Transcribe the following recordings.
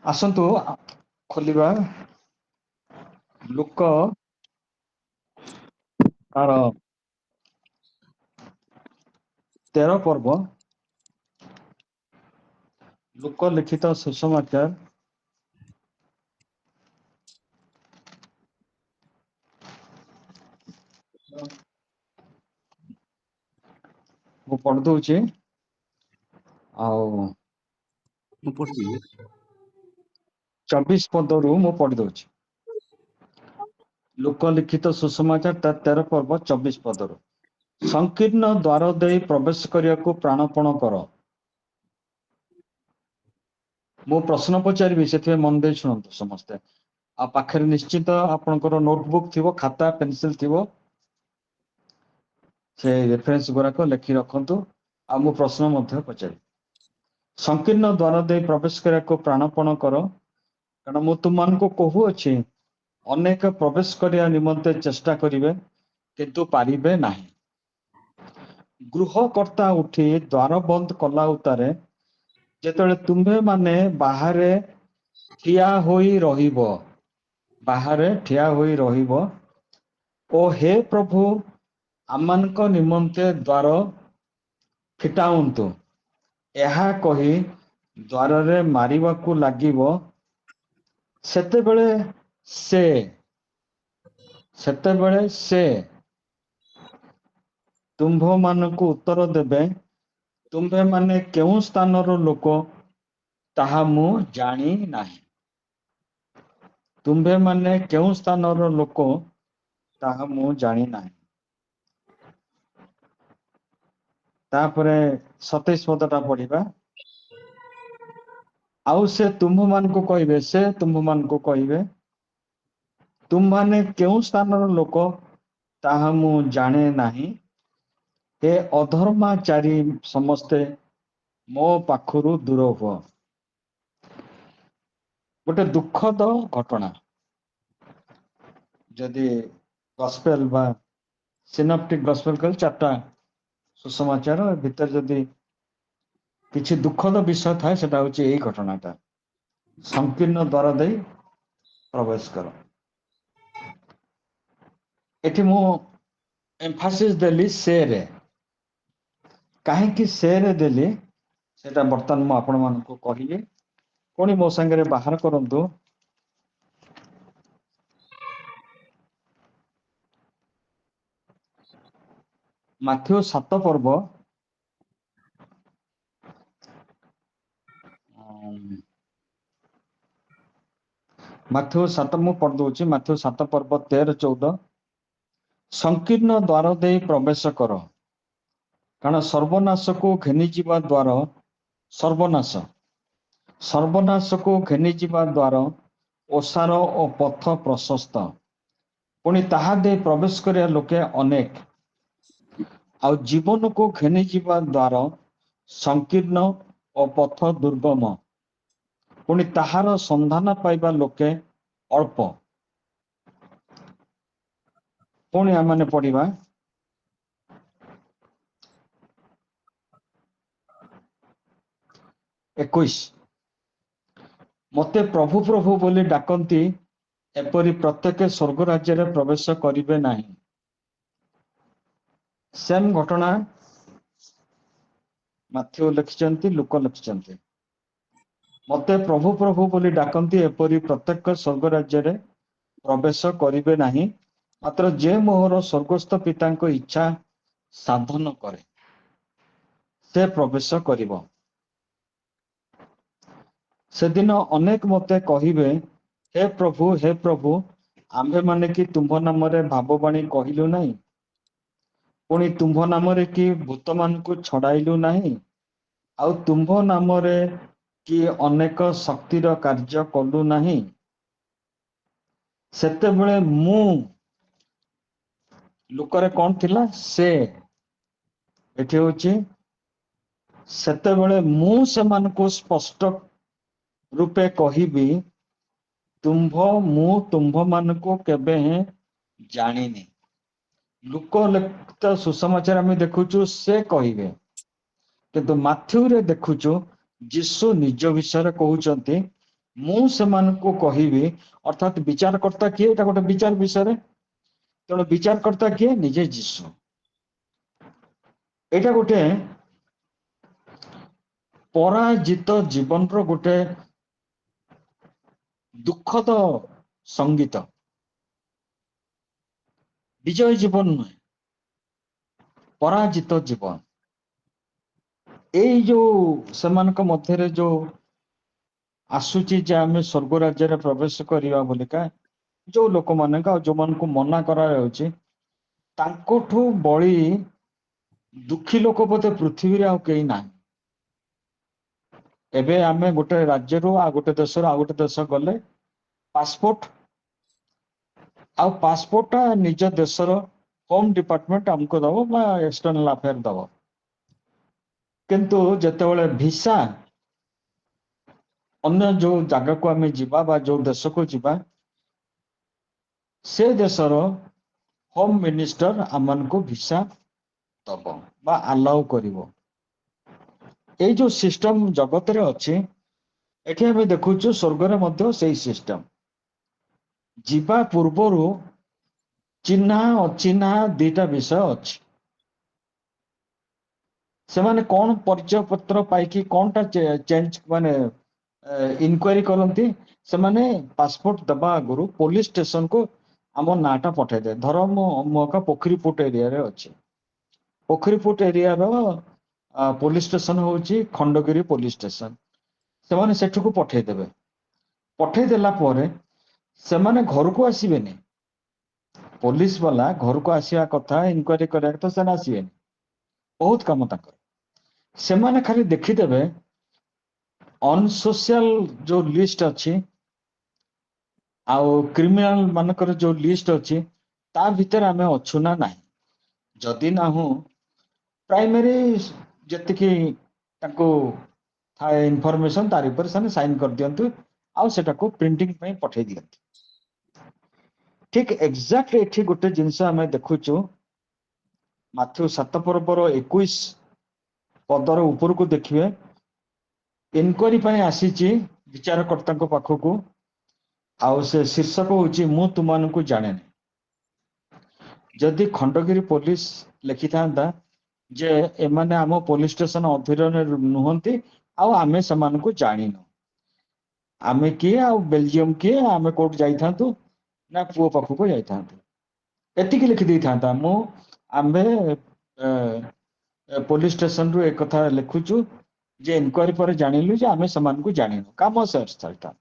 ଆସନ୍ତୁ ଖୋଲିବା ଲୁକ ତାର 13 ପର୍ବ ଲୁକ ଲିଖିତ ସୁସମାଚାର ମୁଁ ପଢି ଦଉଛି ଆଉ 24 ପଦରୁ ମୁଁ ପଢି ଦଉଛି। ଲୁକ ଲିଖିତ ସୁସମାଚାର ତା 13 ପର୍ବ 24 ପଦରୁ। ସଂକୀର୍ଣ୍ଣ ଦ୍ୱାର ଦେଇ ପ୍ରବେଶ କରିବାକୁ ପ୍ରାଣପଣ କର। ମୁଁ ପ୍ରଶ୍ନ ପଚାରିବି, ସେଥିପାଇଁ ମନ ଦେଇ ଶୁଣନ୍ତୁ ସମସ୍ତେ। ଆଉ ପାଖରେ ନିଶ୍ଚିତ ଆପଣଙ୍କର ନୋଟବୁକ୍ ଥିବ, ଖାତା ପେନସିଲ ଥିବ, ସେ ରେଫରେନ୍ସ ଗୁଡାକ ଲେଖି ରଖନ୍ତୁ। ଆଉ ମୁଁ ପ୍ରଶ୍ନ ମଧ୍ୟ ପଚାରିବି। ସଂକୀର୍ଣ୍ଣ ଦ୍ୱାର ଦେଇ ପ୍ରବେଶ କରିବାକୁ ପ୍ରାଣପଣ କର, କାରଣ ମୁଁ ତୁମମାନଙ୍କୁ କହୁଅଛି, ଅନେକ ପ୍ରବେଶ କରିବା ନିମନ୍ତେ ଚେଷ୍ଟା କରିବେ, କିନ୍ତୁ ପାରିବେ ନାହିଁ। ଗୃହକର୍ତ୍ତା ଉଠି ଦ୍ୱାର ବନ୍ଦ କଲା ଉତ୍ତାରେ ଯେତେବେଳେ ତୁମ୍ଭେ ମାନେ ବାହାରେ ଠିଆ ହୋଇ ରହିବ, ଓ ହେ ପ୍ରଭୁ, ଆମମାନଙ୍କ ନିମନ୍ତେ ଦ୍ୱାର ଫିଟାଉନ୍ତୁ, ଏହା କହି ଦ୍ୱାରରେ ମାରିବାକୁ ଲାଗିବ, ସେତେବେଳେ ସେ ତୁମ୍ଭମାନଙ୍କୁ ଉତ୍ତର ଦେବେ, ତୁମ୍ଭେମାନେ କେଉଁ ସ୍ଥାନର ଲୋକ, ତାହା ମୁଁ ଜାଣି ନାହିଁ। ତୁମ୍ଭେମାନେ କେଉଁ ସ୍ଥାନର ଲୋକ, ତାହା ମୁଁ ଜାଣି ନାହିଁ। ତାପରେ 27 ପଦଟା ପଢିବା। ଆଉ ସେ ତୁମ୍ଭମାନଙ୍କୁ କହିବେ, ତୁମ୍ଭମାନେ କେଉଁ ସ୍ଥାନର ଲୋକ, ତାହା ମୁଁ ଜାଣେ ନାହିଁ। ହେ ଅଧର୍ମାଚାରୀ ସମସ୍ତେ, ମୋ ପାଖରୁ ଦୂର ହୁଅ। ଗୋଟେ ଦୁଃଖଦ ଘଟଣା। ଯଦି ଗସ୍ପେଲ ବା ସିନପ୍ଟିକ ଗସ୍ପେଲ କହିଲେ 4ଟା ସୁସମାଚାର ଭିତରେ ଯଦି କିଛି ଦୁଃଖଦ ବିଷୟ ଥାଏ, ସେଟା ହଉଛି ଏଇ ଘଟଣାଟା। ସଂକୀର୍ଣ୍ଣ ଦ୍ୱାର ଦେଇ ପ୍ରବେଶ କର। ଏଠି ମୁଁ ଏମ୍ଫାସିସ୍ ଦେଲି ସେରେ। କାହିଁକି ସେରେ ଦେଲି, ସେଟା ବର୍ତ୍ତମାନ ମୁଁ ଆପଣମାନଙ୍କୁ କହିବି। ପୁଣି ମୋ ସାଙ୍ଗରେ ବାହାର କରନ୍ତୁ ମାଥିଉ 7 ପର୍ବ ମାଥିଉ 7 ମୁଁ ପଢି ଦଉଛି। ମାଥିଉ 7 ପର୍ବ 13-14। ସଂକୀର୍ଣ୍ଣ ଦ୍ୱାର ଦେଇ ପ୍ରବେଶ କର, କାରଣ ସର୍ବନାଶକୁ ଘେନିଯିବା ଦ୍ୱାର ସର୍ବନାଶକୁ ଘେନିଯିବା ଦ୍ୱାର ଓସାର ଓ ପଥ ପ୍ରଶସ୍ତ, ପୁଣି ତାହା ଦେଇ ପ୍ରବେଶ କରିବା ଲୋକେ ଅନେକ। ଆଉ ଜୀବନକୁ ଘେନିଯିବା ଦ୍ୱାର ସଂକୀର୍ଣ୍ଣ ଓ ପଥ ଦୁର୍ଗମ, ପୁଣି ତାହାର ସନ୍ଧାନ ପାଇବା ଲୋକେ ଅଳ୍ପ। ପୁଣି ଆମମାନେ ପଢିବା 21। ମୋତେ ପ୍ରଭୁ ପ୍ରଭୁ ବୋଲି ଡାକନ୍ତି, ଏପରି ପ୍ରତ୍ୟେକ ସ୍ୱର୍ଗ ରାଜ୍ୟରେ ପ୍ରବେଶ କରିବେ ନାହିଁ। ସେମ୍ ଘଟଣା ମାଥିଉ ଲେଖିଛନ୍ତି, ଲୁକ ଲେଖିଛନ୍ତି। ମୋତେ ପ୍ରଭୁ ପ୍ରଭୁ ବୋଲି ଡାକନ୍ତି, ଏପରି ପ୍ରତ୍ୟେକ ସ୍ୱର୍ଗ ରାଜ୍ୟରେ ପ୍ରବେଶ କରିବେ ନାହିଁ, ମାତ୍ର ଯେ ମୋହର ସ୍ୱର୍ଗସ୍ଥ ପିତାଙ୍କ ଇଚ୍ଛା ସାଧନ କରେ, ସେ ପ୍ରବେଶ କରିବ। ସେଦିନ ଅନେକ ମୋତେ କହିବେ, ହେ ପ୍ରଭୁ, ଆମ୍ଭେମାନେ କି ତୁମ୍ଭ ନାମରେ ଭାବବାଣୀ କହିଲୁ ନାହିଁ? ପୁଣି ତୁମ୍ଭ ନାମରେ କି ଭୂତମାନଙ୍କୁ ଛଡାଇଲୁ ନାହିଁ? ଆଉ ତୁମ୍ଭ ନାମରେ କି ଅନେକ ଶକ୍ତିର କାର୍ଯ୍ୟ କଲୁ ନାହିଁ? ସେତେବେଳେ ମୁଁ, ଲୁକରେ କଣ ଥିଲା? ସେ, ଏଠି ହଉଛି ସେତେବେଳେ ମୁଁ ସେମାନଙ୍କୁ ସ୍ପଷ୍ଟ ରୂପେ କହିବି, ମୁଁ ତୁମ୍ଭମାନଙ୍କୁ କେବେ ଜାଣିନି। ଲୁକ ଲିଖିତ ସୁସମାଚାର ଆମେ ଦେଖୁଛୁ ସେ କହିବେ, କିନ୍ତୁ ମାଥିଉରେ ଦେଖୁଛୁ ଯୀଶୁ ନିଜ ବିଷୟରେ କହୁଛନ୍ତି, ମୁଁ ସେମାନଙ୍କୁ କହିବି ଅର୍ଥାତ୍ ବିଚାରକର୍ତ୍ତା କିଏ ଏଟା ଗୋଟେ ବିଚାର ବିଷୟରେ ତେଣୁ ବିଚାରକର୍ତ୍ତା କିଏ ନିଜେ ଯୀଶୁ ଏଇଟା ଗୋଟେ ପରାଜିତ ଜୀବନର ଗୋଟେ ଦୁଃଖଦ ସଙ୍ଗୀତ ବିଜୟ ଜୀବନ ନୁହେଁ ପରାଜିତ ଜୀବନ ଏଇ ଯୋଉ ସେମାନଙ୍କ ମଧ୍ୟରେ ଯୋଉ ଆସୁଛି ଯେ ଆମେ ସ୍ୱର୍ଗ ରାଜ୍ୟରେ ପ୍ରବେଶ କରିବା ବୋଲିକା ଯୋଉ ଲୋକମାନଙ୍କ ଆଉ ଯୋଉମାନଙ୍କୁ ମନା କରାଯାଉଛି ତାଙ୍କଠୁ ବଳି ଦୁଃଖୀ ଲୋକ ବୋଧେ ପୃଥିବୀରେ ଆଉ କେହି ନାହିଁ ଏବେ ଆମେ ଗୋଟେ ରାଜ୍ୟରୁ ଆଉ ଗୋଟେ ଦେଶରୁ ଆଉ ଗୋଟେ ଦେଶ ଗଲେ ପାସପୋର୍ଟ ଆଉ ପାସପୋର୍ଟଟା ନିଜ ଦେଶର ହୋମ ଡିପାର୍ଟମେଣ୍ଟ ଆମକୁ ଦବ ବା ଏକ୍ସଟର୍ନାଲ ଆଫେୟାର ଦବ କିନ୍ତୁ ଯେତେବେଳେ ଭିସା ଅନ୍ୟ ଯୋଉ ଜାଗାକୁ ଆମେ ଯିବା ବା ଯୋଉ ଦେଶକୁ ଯିବା ସେ ଦେଶର ହୋମ ମିନିଷ୍ଟର ଆମମାନଙ୍କୁ ଭିସା ଦବ ବା ଆଲାଉ କରିବ ଏଇ ଯୋଉ ସିଷ୍ଟମ ଜଗତରେ ଅଛି ଏଠି ଆମେ ଦେଖୁଛୁ ସ୍ୱର୍ଗରେ ମଧ୍ୟ ସେଇ ସିଷ୍ଟମ ଯିବା ପୂର୍ବରୁ ଚିହ୍ନା ଅଚିହ୍ନା ଦିଟା ବିଷୟ ଅଛି ସେମାନେ କଣ ପରିଚୟ ପତ୍ର ପାଇକି କଣଟା ଚେଞ୍ଜ ମାନେ ଇନକ୍ୱାରି କରନ୍ତି ସେମାନେ ପାସପୋର୍ଟ ଦେବା ଆଗରୁ ପୋଲିସ ଷ୍ଟେସନକୁ ଆମ ନାଁଟା ପଠେଇଦିଏ ଧର ମୁଁ ଅମୁକ ପୋଖରୀପୁଟ ଏରିଆରେ ଅଛି ପୋଖରୀପୁଟ ଏରିଆର ପୋଲିସ ଷ୍ଟେସନ ହଉଛି ଖଣ୍ଡଗିରି ପୋଲିସ ଷ୍ଟେସନ ସେମାନେ ସେଠୁକୁ ପଠେଇଦେବେ ପଠେଇ ଦେଲା ପରେ ସେମାନେ ଘରକୁ ଆସିବେନି ପୋଲିସ ବାଲା ଘରକୁ ଆସିବା କଥା ଇନକ୍ୱାରି କରିବା କଥା ସେମାନେ ଆସିବେନି ବହୁତ କାମ ତାଙ୍କର ସେମାନେ ଖାଲି ଦେଖିଦେବେ ଅନସୋସିଆଲ ଯୋଉ ଲିଷ୍ଟ ଅଛି ଆଉ କ୍ରିମିନାଲ ମାନଙ୍କର ଯୋଉ ଲିଷ୍ଟ ଅଛି ତା ଭିତରେ ଆମେ ଅଛୁ ନା ନାହିଁ ଯଦି ନାହୁଁ ପ୍ରାଇମେରୀ ଯେତିକି ତାଙ୍କୁ ଥାଏ ଇନଫର୍ମେସନ ତାରି ଉପରେ ସେମାନେ ସାଇନ କରିଦିଅନ୍ତି ଆଉ ସେଟାକୁ ପ୍ରିଣ୍ଟିଂ ପାଇଁ ପଠେଇ ଦିଅନ୍ତି ଠିକ ଏକ୍ଜାକ୍ଟ ଏଠି ଗୋଟେ ଜିନିଷ ଆମେ ଦେଖୁଛୁ ମାଥ୍ୟୁ 7 ପର୍ବର 21 ପଦର ଉପରକୁ ଦେଖିବେ ଇନକ୍ୱାରି ପାଇଁ ଆସିଛି ବିଚାରକର୍ତ୍ତାଙ୍କ ପାଖକୁ ଆଉ ସେ ଶୀର୍ଷକ ହଉଛି ମୁଁ ତୁମମାନଙ୍କୁ ଜାଣେନି ଯଦି ଖଣ୍ଡଗିରି ପୋଲିସ ଲେଖିଥାନ୍ତା ଯେ ଏମାନେ ଆମ ପୋଲିସ ଷ୍ଟେସନ ଅଧୀନରେ ନୁହନ୍ତି ଆଉ ଆମେ ସେମାନଙ୍କୁ ଜାଣିନୁ ଆମେ କିଏ ଆଉ ବେଲଜିୟମ କିଏ ଆମେ କୋଉଠି ଯାଇଥାନ୍ତୁ ନା ପୁଅ ପାଖକୁ ଯାଇଥାନ୍ତୁ ଏତିକି ଲେଖିଦେଇଥାନ୍ତା ମୁଁ ଆମ୍ଭେ ପୋଲିସ ଷ୍ଟେସନରୁ ଏକଥା ଲେଖୁଛୁ ଯେ ଇନକ୍ୱାରି ପରେ ଜାଣିଲୁ ଯେ ଆମେ ସେମାନଙ୍କୁ ଜାଣିନୁ କାମ ସରିଥାନ୍ତା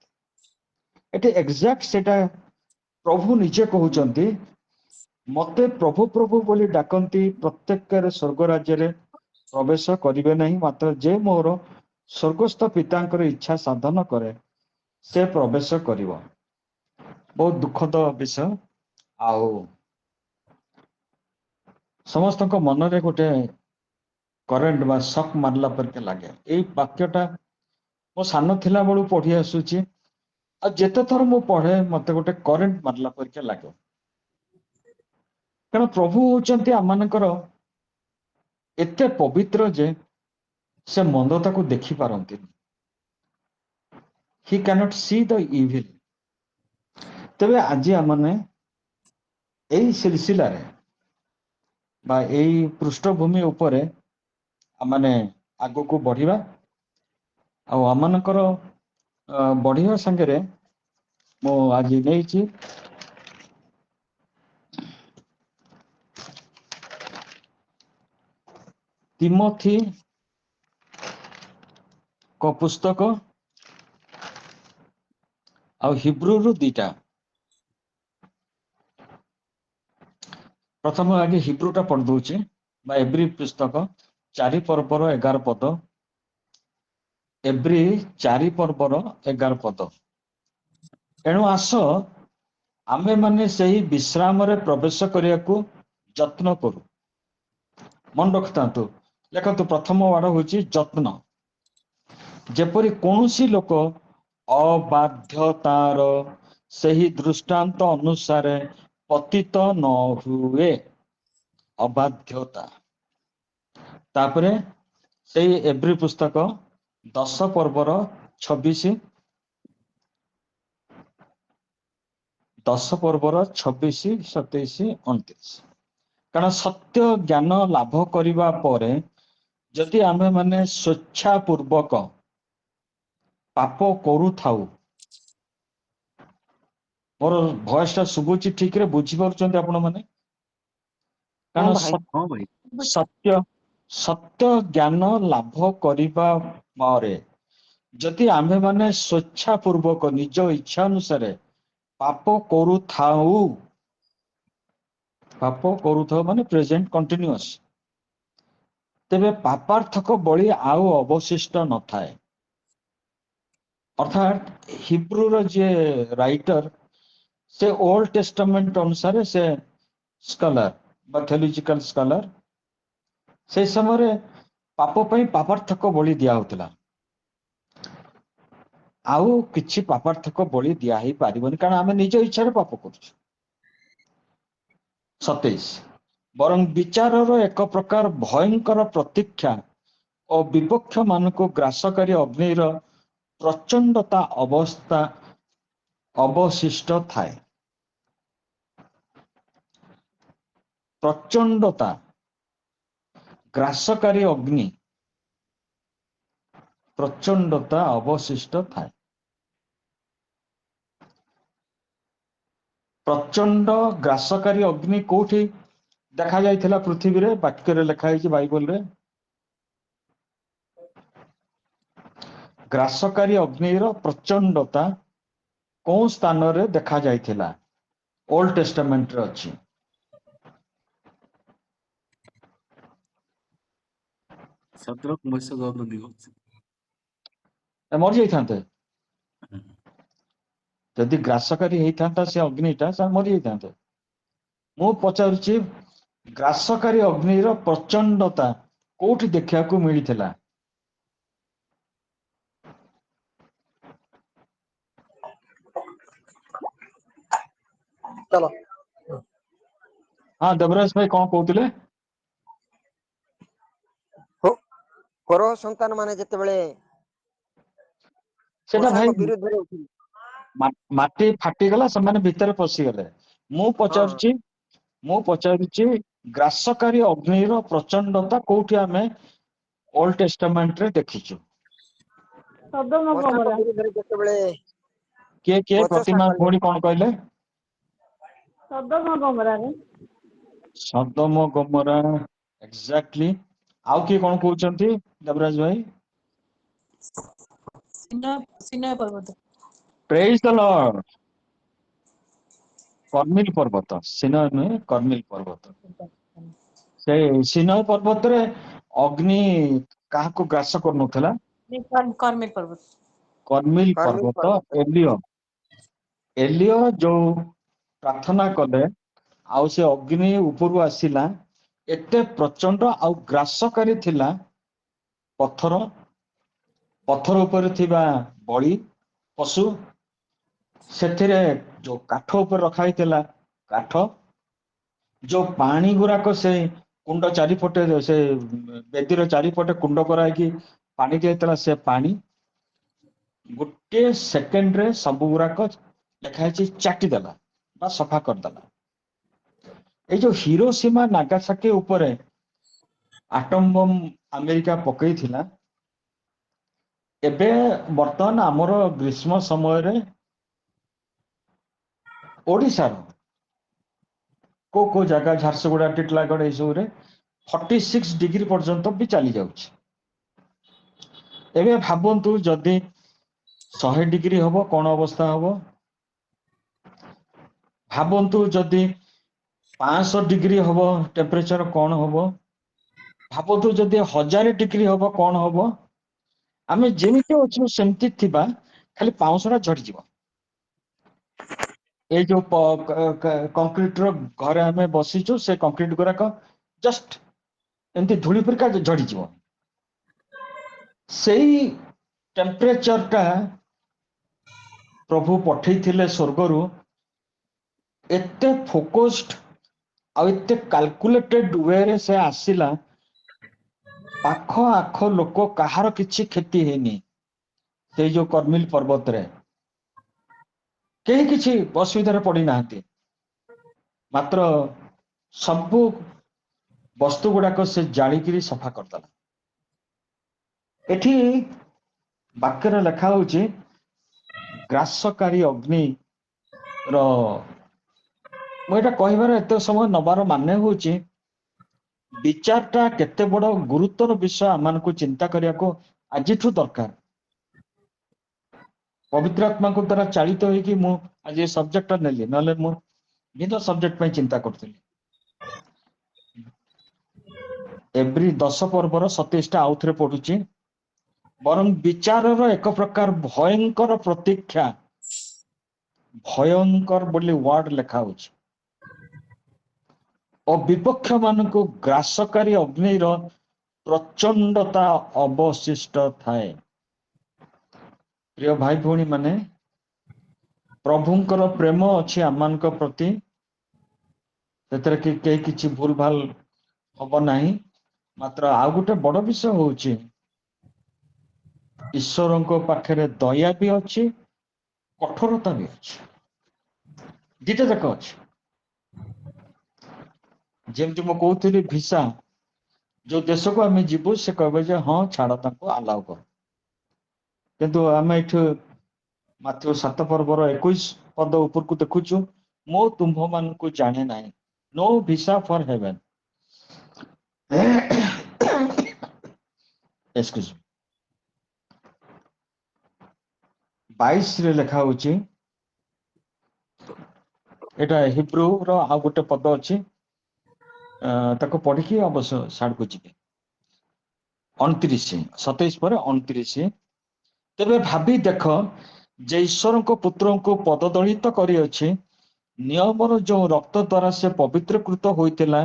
ଏଠି ଏକ୍ଜାକ୍ଟ ସେଟା ପ୍ରଭୁ ନିଜେ କହୁଛନ୍ତି ମତେ ପ୍ରଭୁ ପ୍ରଭୁ ବୋଲି ଡାକନ୍ତି ପ୍ରତ୍ୟେକରେ ସ୍ୱର୍ଗ ରାଜ୍ୟରେ ପ୍ରବେଶ କରିବେ ନାହିଁ ମାତ୍ର ଯେ ମୋର ସ୍ୱର୍ଗସ୍ଥ ପିତାଙ୍କର ଇଚ୍ଛା ସାଧନ କରେ ସେ ପ୍ରବେଶ କରିବ ବହୁତ ଦୁଃଖଦ ବିଷୟ ଆଉ ସମସ୍ତଙ୍କ ମନରେ ଗୋଟେ କରେଣ୍ଟ ବା ସକ୍ ମାରିଲା ପରିକା ଲାଗେ ଏଇ ବାକ୍ୟଟା ମୁଁ ସାନ ଥିଲା ବେଳୁ ପଢି ଆସୁଛି ଆଉ ଯେତେ ଥର ମୁଁ ପଢେ ମତେ ଗୋଟେ କରେଣ୍ଟ ମାରିଲା ପରିକା ଲାଗେ କାରଣ ପ୍ରଭୁ ହଉଛନ୍ତି ଆମମାନଙ୍କର ଏତେ ପବିତ୍ର ଯେ ସେ ମନ୍ଦତାକୁ ଦେଖି ପାରନ୍ତିନି ହି କ୍ୟାନଟ ସି ଦ ଇଭିଲ ତେବେ ଆଜି ଆମମାନେ ଏଇ ସିଲସିଲାରେ ବା ଏଇ ପୃଷ୍ଠଭୂମି ଉପରେ ଆମମାନେ ଆଗକୁ ବଢିବା ଆଉ ଆମମାନଙ୍କର ବଢିବା ସାଙ୍ଗରେ ମୁଁ ଆଜି ନେଇଛି ତିମୋଥୀ କ ପୁସ୍ତକ ଆଉ ହିବ୍ରୁରୁ ଦିଟା ପ୍ରଥମ ଆଗେ ହିବ୍ରୁଟା ପଢି ଦଉଛି ବା ଏବ୍ରି ପୁସ୍ତକ 4 ପର୍ବର 11 ପଦ ଏବ୍ରି 4 ପର୍ବର 11 ପଦ ଏଣୁ ଆସ ଆମେମାନେ ସେହି ବିଶ୍ରାମରେ ପ୍ରବେଶ କରିବାକୁ ଯତ୍ନ କରୁ ମନେ ରଖିଥାନ୍ତୁ ଲେଖନ୍ତୁ ପ୍ରଥମ ୱାର୍ଡ ହଉଛି ଯତ୍ନ ଯେପରି କୌଣସି ଲୋକ ଅବାଧ୍ୟତାର ସେହି ଦୃଷ୍ଟାନ୍ତ ଅନୁସାରେ ପତିତ ନ ହୁଏ ଅବାଧ୍ୟତା ତାପରେ ସେଇ ଏବ୍ରି ପୁସ୍ତକ 10 ପର୍ବର 26 10 ପର୍ବର 26, 27, 29। କାରଣ ସତ୍ୟ ଜ୍ଞାନ ଲାଭ କରିବା ପରେ ଯଦି ଆମେ ମାନେ ସ୍ୱେଚ୍ଛା ପୂର୍ବକ ପାପ କରୁଥାଉ, ମୋର ଭଏସ ଟା ଶୁଭୁଛି ଠିକ ରେ ବୁଝିପାରୁଛନ୍ତି ଆପଣ ମାନେ? ହଁ କାରଣ ଭାଇ, ହଁ ଭାଇ। ସତ୍ୟ ସତ୍ୟ ଜ୍ଞାନ ଲାଭ କରିବା ପରେ ଯଦି ଆମେ ମାନେ ସ୍ୱେଚ୍ଛା ପୂର୍ବକ ନିଜ ଇଚ୍ଛା ଅନୁସାରେ ପାପ କରୁଥାଉ ମାନେ ପ୍ରେଜେଣ୍ଟ କଣ୍ଟିନ୍ୟୁଅସ୍, ତେବେ ପାପାର୍ଥକ ବଳି ଆଉ ଅବଶିଷ୍ଟ ନଥାଏ। ଅର୍ଥାତ୍ ହିବ୍ରୁର ଯିଏ ରାଇଟର, ସେ ଓଲ୍ଡ ଟେଷ୍ଟମେଣ୍ଟ ଅନୁସାରେ ସେ ସ୍କଲାର ବା ଥେଲୋଜିକାଲ ସ୍କଲାର, ସେଇ ସମୟରେ ପାପ ପାଇଁ ପାପାର୍ଥକ ବଳି ଦିଆ ହଉଥିଲା। ଆଉ କିଛି ପାପାର୍ଥକ ବଳି ଦିଆ ହେଇ ପାରିବନି, କାରଣ ଆମେ ନିଜ ଇଚ୍ଛାରେ ପାପ କରୁଛୁ। 27 ବରଂ ବିଚାରର ଏକ ପ୍ରକାର ଭୟଙ୍କର ପ୍ରତୀକ୍ଷା ଓ ବିପକ୍ଷ ମାନଙ୍କୁ ଗ୍ରାସକାରୀ ଅଗ୍ନିର ପ୍ରଚଣ୍ଡତା ଅବଶିଷ୍ଟ ଥାଏ। ପ୍ରଚଣ୍ଡତା, ଗ୍ରାସକାରୀ ଅଗ୍ନି, ପ୍ରଚଣ୍ଡତା ଅବଶିଷ୍ଟ ଥାଏ। ପ୍ରଚଣ୍ଡ ଗ୍ରାସକାରୀ ଅଗ୍ନି କୋଉଠି ଦେଖା ଯାଇଥିଲା ପୃଥିବୀରେ? ବାକ୍ୟରେ ଲେଖା ହେଇଛି ବାଇବଲରେ, ଗ୍ରାସକାରୀ ଅଗ୍ନିର ପ୍ରଚଣ୍ଡତା କୋଉ ସ୍ଥାନରେ ଦେଖା ଯାଇଥିଲା? ଓଲ୍ଡ ଟେଷ୍ଟମେଣ୍ଟରେ ଅଛି। ଶଦ୍ରକ, ମେଷକ, ଅବେଦନେଗୋ। ମରିଯାଇଥାନ୍ତେ ଯଦି ଗ୍ରାସକାରୀ ହେଇଥାନ୍ତା ସେ ଅଗ୍ନିଟା, ସେ ମରିଯାଇଥାନ୍ତେ। ମୁଁ ପଚାରୁଛି, ଗ୍ରାସକାରୀ ଅଗ୍ନିର ପ୍ରଚଣ୍ଡତା କୋଉଠି ଦେଖିବାକୁ ମିଳିଥିଲା? ଚାଲ ହଁ ଦେବରାଜ ଭାଇ କଣ କହୁଥିଲେ? କର ସନ୍ତାନ ମାନେ ଯେତେବେଳେ ସେଟା ଭାଇ ମୂଷାଙ୍କ ବିରୁଦ୍ଧରେ ଉଠିଲେ, ମାଟି ଫାଟିଗଲା, ସେମାନେ ଭିତରେ ପଶିଗଲେ। ମୁଁ ହଁ ପଚାରୁଛି ମୁଁ ପଚାରୁଛି ଗ୍ରାସକାରୀ ଅଗ୍ନିର ପ୍ରଚଣ୍ଡତା କୋଉଠି ଆମେ ଓଲ୍ଡ ଟେଷ୍ଟମେଣ୍ଟରେ ଦେଖିଛୁ? ସଦମ ମୂଷାଙ୍କ ଗମରା ବିରୁଦ୍ଧରେ ଯେତେବେଳେ କିଏ ବଚସା ପ୍ରତିମା କଲେ, ଭଉଣୀ କଣ କହିଲେ? ସଦମ ଗମରାରେ ସଦମ ଗମରା, ଏକ୍ସାକ୍ଟଲି। ଆଉ କିଏ କଣ କହୁଛନ୍ତି ଦେବରାଜ ଭାଇ? ସିନାଇ ପର୍ବତ। ପ୍ରେଜ ଦ ଲର୍ଡ। କର୍ମିଲ ପର୍ବତ, ସିନାଇ ନୁହେଁ, କର୍ମିଲ ପର୍ବତ। ସେଇ ସିନାଇ ପର୍ବତରେ ଅଗ୍ନି କାହାକୁ ଗ୍ରାସ କରୁନଥିଲା? କର୍ମିଲ ପର୍ବତ। କର୍ମିଲ କର୍ମିଲ ପର୍ବତ, ପର୍ବତରେ ଏଲିଓ ଯୋଉ ପ୍ରାର୍ଥନା କଲେ ଆଉ ସେ ଅଗ୍ନି ଉପରୁ ଆସିଲା, ଏତେ ପ୍ରଚଣ୍ଡ ଆଉ ଗ୍ରାସକାରୀ ଥିଲା। ପଥର ଉପରେ ଥିବା ବଳି ପଶୁ, ସେଥିରେ ଯୋଉ କାଠ ଉପରେ ରଖା ହେଇଥିଲା କାଠ, ଯୋଉ ପାଣି ଗୁଡାକ ସେ କୁଣ୍ଡ ଚାରିପଟେ, ସେ ବେଦୀର ଚାରିପଟେ କୁଣ୍ଡ କରାହେଇକି ପାଣି ଦିଆଯାଇଥିଲା, ସେ ପାଣି ଗୋଟେ ସେକେଣ୍ଡରେ ସବୁ ଗୁଡାକ ଲେଖା ହେଇଛି ଚାଟିଦେଲା ବା ସଫା କରିଦେଲା। ଏଇ ଯୋଉ ହିରୋସୀମା ନାଗାସାକି ଉପରେ ଆଟମ ବମ୍ ଆମେରିକା ପକେଇଥିଲା, ଏବେ ବର୍ତ୍ତମାନ ଆମର ଗ୍ରୀଷ୍ମ ସମୟରେ ଓଡିଶାର କୋଉ ଜାଗା, ଝାରସୁଗୁଡା, ଟିଟିଲାଗଡ଼, ଏଇ ସବୁରେ 46 ଡିଗ୍ରୀ ପର୍ଯ୍ୟନ୍ତ ବି ଚାଲି ଯାଉଛି। ଏବେ ଭାବନ୍ତୁ ଯଦି 100 ଡିଗ୍ରୀ ହବ କଣ ଅବସ୍ଥା ହବ? ଭାବନ୍ତୁ ଯଦି 500 ଡିଗ୍ରୀ ହବ ଟେମ୍ପରେଚର କଣ ହବ? ଭାବନ୍ତୁ ଯଦି 1000 ଡିଗ୍ରୀ ହବ କଣ ହବ? ଆମେ ଯେମିତି ଅଛୁ ସେମିତି ଥିବା, ଖାଲି ପାଉଁଶ ଟା ଝଡିଯିବ। ଏଇ ଯୋଉ କଂକ୍ରିଟ ର ଘରେ ଆମେ ବସିଛୁ, ସେ କଂକ୍ରିଟ ଗୁଡାକ ଜଷ୍ଟ ଏମିତି ଧୂଳି ପରିକା ଝଡିଯିବ। ସେଇ ଟେମ୍ପରେଚର ଟା ପ୍ରଭୁ ପଠେଇଥିଲେ ସ୍ୱର୍ଗରୁ, ଏତେ ଫୋକସ୍ଡ ଆଉ ଏତେ କାଲକୁଲେଟେଡ ୱେରେ ସେ ଆସିଲା, ପାଖ ଆଖ ଲୋକ କାହାର କିଛି କ୍ଷତି ହେଇନି। ସେଇ ଯୋଉ କର୍ମିଲ ପର୍ବତରେ କେହି କିଛି ଅସୁବିଧାରେ ପଡିନାହାନ୍ତି, ମାତ୍ର ସବୁ ବସ୍ତୁ ଗୁଡାକ ସେ ଜାଳିକିରି ସଫା କରିଦେଲା। ଏଠି ବାକ୍ୟରେ ଲେଖା ହଉଛି ଗ୍ରାସକାରୀ ଅଗ୍ନି ର ମୁଁ ଏଇଟା କହିବାର ଏତେ ସମୟ ନବାର ମାନେ ହଉଛି ବିଚାରଟା କେତେ ବଡ ଗୁରୁତର ବିଷୟ ଆମମାନଙ୍କୁ ଚିନ୍ତା କରିବାକୁ ଆଜିଠୁ ଦରକାର। ପବିତ୍ର ଆତ୍ମାଙ୍କ ଦ୍ୱାରା ଚାଳିତ ହେଇକି ମୁଁ ଆଜି ଏ ସବଜେକ୍ଟଟା ନେଲି, ନହେଲେ ମୁଁ ଭିନ୍ନ ସବଜେକ୍ଟ ପାଇଁ ଚିନ୍ତା କରୁଥିଲି। ଏଭ୍ରି 10 ପର୍ବର 27ଟା ଆଉଥରେ ପଢୁଛି। ବରଂ ବିଚାରର ଏକ ପ୍ରକାର ଭୟଙ୍କର ପ୍ରତୀକ୍ଷା, ଭୟଙ୍କର ବୋଲି ୱାର୍ଡ ଲେଖା ହଉଛି, ଓ ବିପକ୍ଷ ମାନଙ୍କୁ ଗ୍ରାସକାରୀ ଅଗ୍ନିର ପ୍ରଚଣ୍ଡତା ଅବଶିଷ୍ଟ ଥାଏ। ପ୍ରିୟ ଭାଇ ଭଉଣୀ ମାନେ, ପ୍ରଭୁଙ୍କର ପ୍ରେମ ଅଛି ଆମମାନଙ୍କ ପ୍ରତି, ସେଥିରେ କି କେହି କିଛି ଭୁଲ ଭାଲ ହବ ନାହିଁ। ମାତ୍ର ଆଉ ଗୋଟେ ବଡ ବିଷୟ ହଉଛି ଈଶ୍ୱରଙ୍କ ପାଖରେ ଦୟା ବି ଅଛି, କଠୋରତା ବି ଅଛି, ଦିଟା ଯାକ ଅଛି। ଯେମିତି ମୁଁ କହୁଥିଲି ଭିସା, ଯୋଉ ଦେଶକୁ ଆମେ ଯିବୁ ସେ କହିବେ ଯେ ହଁ ଛାଡ ତାଙ୍କୁ ଆଲାଉ କର, କିନ୍ତୁ ଆମେ ଏଠୁ ମାତ୍ର 7 ପର୍ବର 21 ପଦ ଉପରକୁ ଦେଖୁଛୁ, ମୁଁ ତୁମ୍ଭମାନଙ୍କୁ ଜାଣେ ନାହିଁ, नो ଭିସା ଫର ହେଭେନ। ଏକ୍ସକ୍ୟୁଜ ମି। 22 ରେ ଲେଖା ହଉଛି, ଏଟା ହିବ୍ରୁର ଆଉ ଗୋଟେ ପଦ ଅଛି, ତାକୁ ପଢିକି ଅବଶ୍ୟ ସାଡକୁ ଯିବେ। 29, 27 ପରେ 29, ତେବେ ଭାବି ଦେଖ ଯେ ଈଶ୍ୱରଙ୍କ ପୁତ୍ରଙ୍କୁ ପଦଦଳିତ କରିଅଛି, ନିୟମର ଯୋଉ ରକ୍ତ ଦ୍ୱାରା ସେ ପବିତ୍ରକୃତ ହୋଇଥିଲା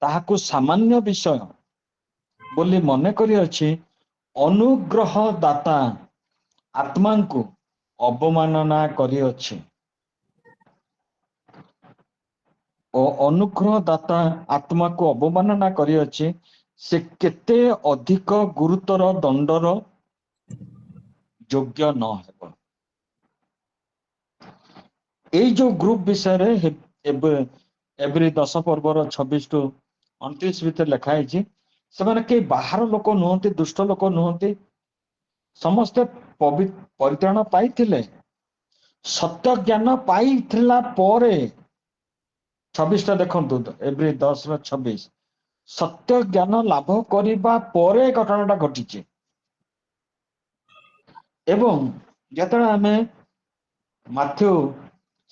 ତାହାକୁ ସାମାନ୍ୟ ବିଷୟ ବୋଲି ମନେ କରିଅଛି, ଅନୁଗ୍ରହ ଦାତା ଆତ୍ମାଙ୍କୁ ଅବମାନନା କରିଅଛି, ଓ ଅନୁଗ୍ରହ ଦାତା ଆତ୍ମାକୁ ଅବମାନନା କରିଅଛି, ସେ କେତେ ଅଧିକ ଗୁରୁତର ଦଣ୍ଡର ଯୋଗ୍ୟ ନ ହେବ। ଏଇ ଯୋଉ ଗ୍ରୁପ ବିଷୟରେ ଏବେ ଏଭ୍ରି 10 ପର୍ବର 26 ଟୁ 29 ଭିତରେ ଲେଖା ହେଇଛି, ସେମାନେ କେହି ବାହାର ଲୋକ ନୁହନ୍ତି, ଦୁଷ୍ଟ ଲୋକ ନୁହନ୍ତି, ସମସ୍ତେ ପରିତ୍ରାଣ ପାଇଥିଲେ, ସତ୍ୟ ଜ୍ଞାନ ପାଇଥିଲା ପରେ, 26ଟା ଦେଖନ୍ତୁ, ଏଭ୍ରି 10:26, ସତ୍ୟ ଜ୍ଞାନ ଲାଭ କରିବା ପରେ ଘଟଣାଟା ଘଟିଛି। ଏବଂ ଯେତେବେଳେ ଆମେ ମାଥ୍ୟୁ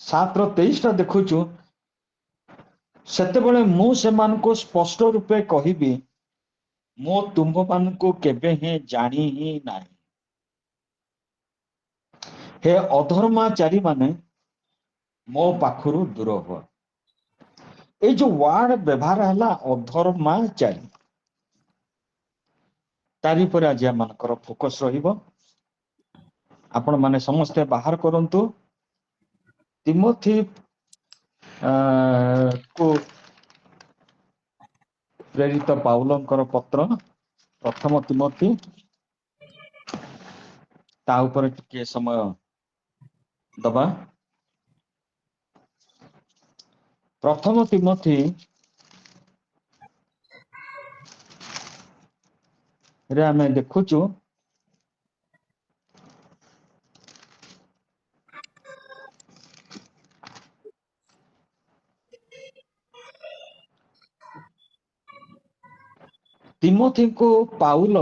7:23ଟା ଦେଖୁଛୁ, ସେତେବେଳେ ମୁଁ ସେମାନଙ୍କୁ ସ୍ପଷ୍ଟ ରୂପେ କହିବି, ମୁଁ ତୁମ୍ଭମାନଙ୍କୁ କେବେ ହିଁ ଜାଣି ହିଁ ନାହିଁ, ହେ ଅଧର୍ମାଚାରୀ ମାନେ ମୋ ପାଖରୁ ଦୂର ହୁଅ। ଏଇ ଯୋଉ ୱାର୍ଡ ବ୍ୟବହାର ହେଲା ଅଧର୍ମାଚାରୀ, ତାରି ଉପରେ ଆଜି ଆମମାନଙ୍କର ଫୋକସ ରହିବ। ଆପଣ ମାନେ ସମସ୍ତେ ବାହାର କରନ୍ତୁ ତିମୋଥି କୁ ପ୍ରେରିତ ପାଉଲଙ୍କର ପତ୍ର, ପ୍ରଥମ ତିମୋଥି, ତା ଉପରେ ଟିକେ ସମୟ ଦବା। ପ୍ରଥମ ତିମୋଥି ରେ ଆମେ ଦେଖୁଛୁ ତିମୋଥିଙ୍କୁ ପାଉଲ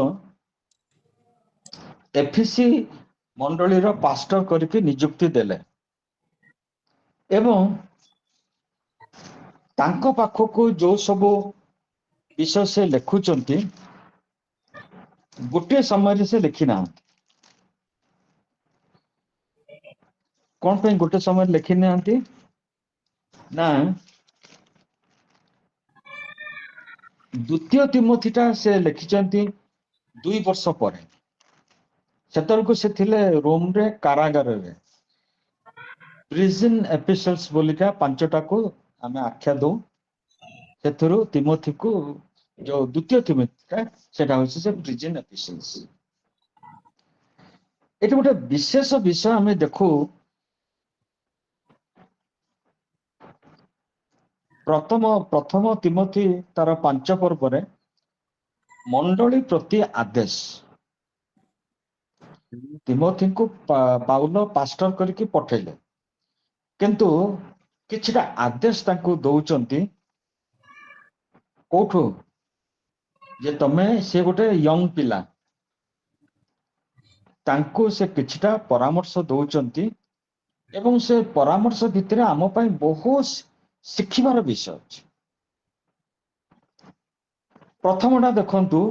ଏଫିସି ମଣ୍ଡଳୀର ପାଷ୍ଟର କରିକି ନିଯୁକ୍ତି ଦେଲେ ଏବଂ ତାଙ୍କ ପାଖକୁ ଯୋଉ ସବୁ ବିଷୟ ସେ ଲେଖୁଛନ୍ତି, ଗୋଟିଏ ସମୟରେ ସେ ଲେଖି ନାହାନ୍ତି। କଣ ପାଇଁ ଗୋଟେ ସମୟରେ ଲେଖି ନାହାନ୍ତି ନା, ଦ୍ୱିତୀୟ ତିମୋଥିଟା ସେ ଲେଖିଛନ୍ତି 2 ବର୍ଷ ପରେ। ସେତେବେଳକୁ ସେ ଥିଲେ ରୋମରେ କାରାଗାରରେ। ପ୍ରିଜନ ଏପିସଲ୍ସ ବୋଲିକା 5ଟାକୁ ଆମେ ଆଖ୍ୟା ଦଉ, ସେଥିରୁ ତିମୋଥିକୁ ଯୋଉ ଦ୍ୱିତୀୟ ତିମୋଥିଟା ସେଟା ହଉଛି ସେ ପ୍ରିଜନ ଏପିସଲ୍ସ। ଏଠି ଗୋଟେ ବିଶେଷ ବିଷୟ ଆମେ ଦେଖୁ, ପ୍ରଥମ ତିମୋଥୀ ତାର 5 ପର୍ବରେ ମଣ୍ଡଳୀ ପ୍ରତି ଆଦେଶ। ତିମୋଥୀଙ୍କୁ ପାଉଲ ପାଷ୍ଟର କରିକି ପଠେଇଲେ, କିନ୍ତୁ କିଛିଟା ଆଦେଶ ତାଙ୍କୁ ଦଉଛନ୍ତି। କୋଉଠୁ? ଯେ ସେ ଗୋଟେ ୟଙ୍ଗ ପିଲା, ତାଙ୍କୁ ସେ କିଛିଟା ପରାମର୍ଶ ଦଉଛନ୍ତି ଏବଂ ସେ ପରାମର୍ଶ ଭିତରେ ଆମ ପାଇଁ ବହୁତ ଶିଖିବାର ବିଷୟ ଅଛି। ପ୍ରଥମଟା ଦେଖନ୍ତୁ,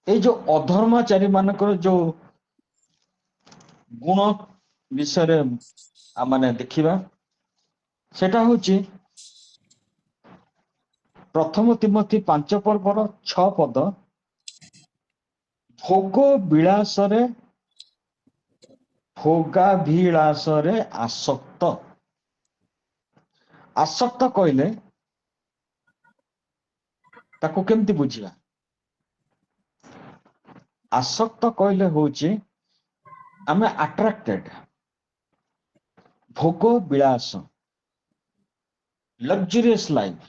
ଏଇ ଯୋଉ ଅଧର୍ମାଚାରୀ ମାନଙ୍କର ଯୋଉ ଗୁଣ ବିଷୟରେ ଆମେ ଦେଖିବା, ସେଟା ହଉଛି ପ୍ରଥମ ତିମୋଥୀ 5 ପର୍ବର 6 ପଦ, ଭୋଗାଭିଳାଷରେ ଆସକ୍ତ। ଆସକ୍ତ କହିଲେ ତାକୁ କେମିତି ବୁଝିବା? ଆସକ୍ତ କହିଲେ ହଉଛି ଆମେ ଆଟ୍ରାକ୍ଟେଡ, ଭୋଗ ବିଳାସ, ଲକ୍ଜରିୟସ୍ ଲାଇଫ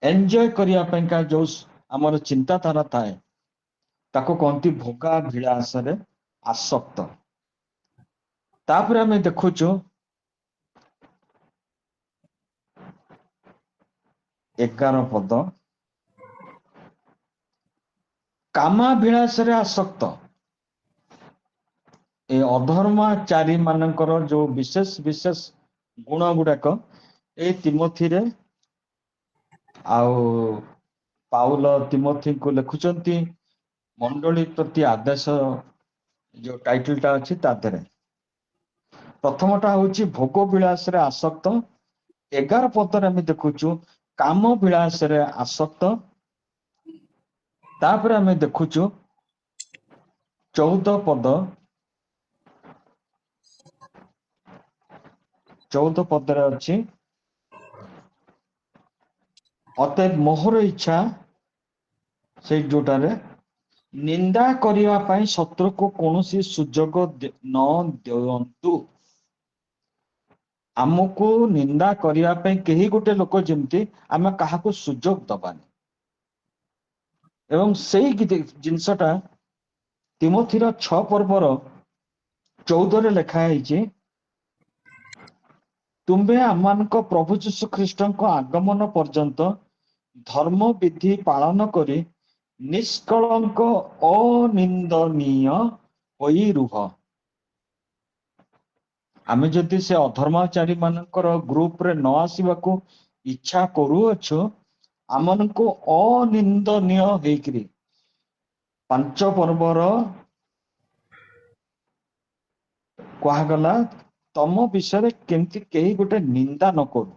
ଏନ୍ଜୟ କରିବା ପାଇଁକା ଯୋଉ ଆମର ଚିନ୍ତାଧାରା ଥାଏ, ତାକୁ କହନ୍ତି ଭୋଗାଭିଳାଷରେ ଆସକ୍ତ। ତାପରେ ଆମେ ଦେଖୁଛୁ 11 ପଦ, କାମାଭିଳାଷରେ ଆସକ୍ତ। ଏ ଅଧର୍ମାଚାରୀ ମାନଙ୍କର ଯୋଉ ବିଶେଷ ଗୁଣ ଗୁଡାକ ଏଇ ତିମୋଥୀରେ, ଆଉ ପାଉଲ ତିମୋଥୀଙ୍କୁ ଲେଖୁଛନ୍ତି ମଣ୍ଡଳୀ ପ୍ରତି ଆଦେଶ, ଯୋଉ ଟାଇଟଲଟା ଅଛି ତା ଦେହରେ। ପ୍ରଥମଟା ହଉଛି ଭୋଗ ବିଳାସରେ ଆସକ୍ତ। 11 ପଦରେ ଆମେ ଦେଖୁଛୁ କାମ ବିଳାସରେ ଆସକ୍ତ। ତାପରେ ଆମେ ଦେଖୁଛୁ 14 ପଦରେ ଅଛି, ଅତଏବ ମୋହର ଇଚ୍ଛା, ସେଇ ଯୋଉଟାରେ ନିନ୍ଦା କରିବା ପାଇଁ ଶତ୍ରୁକୁ କୌଣସି ସୁଯୋଗ ନ ଦିଅନ୍ତୁ। ଆମକୁ ନିନ୍ଦା କରିବା ପାଇଁ କେହି ଗୋଟେ ଲୋକ ଯେମିତି ଆମେ କାହାକୁ ସୁଯୋଗ ଦବାନି। ଏବଂ ସେଇ ଜିନିଷଟା ତିମୋଥୀର 6 ପର୍ବର 14ରେ ଲେଖା ହେଇଛି, ତୁମ୍ଭେ ଆମମାନଙ୍କ ପ୍ରଭୁ ଯୀଶୁ ଖ୍ରୀଷ୍ଟଙ୍କ ଆଗମନ ପର୍ଯ୍ୟନ୍ତ ଧର୍ମ ବିଧି ପାଳନ କରି ନିଷ୍କଳଙ୍କ ଅନିନ୍ଦନୀୟ ହୋଇ ରୁହ। ଆମେ ଯଦି ସେ ଅଧର୍ମାଚାରୀ ମାନଙ୍କର ଗ୍ରୁପରେ ନ ଆସିବାକୁ ଇଚ୍ଛା କରୁଅଛୁ, ଆମମାନଙ୍କୁ ଅନିନ୍ଦନୀୟ ହେଇକିରି 5 ପର୍ବର କୁହାଗଲା ତମ ବିଷୟରେ କେମିତି କେହି ଗୋଟେ ନିନ୍ଦା ନ କରୁ,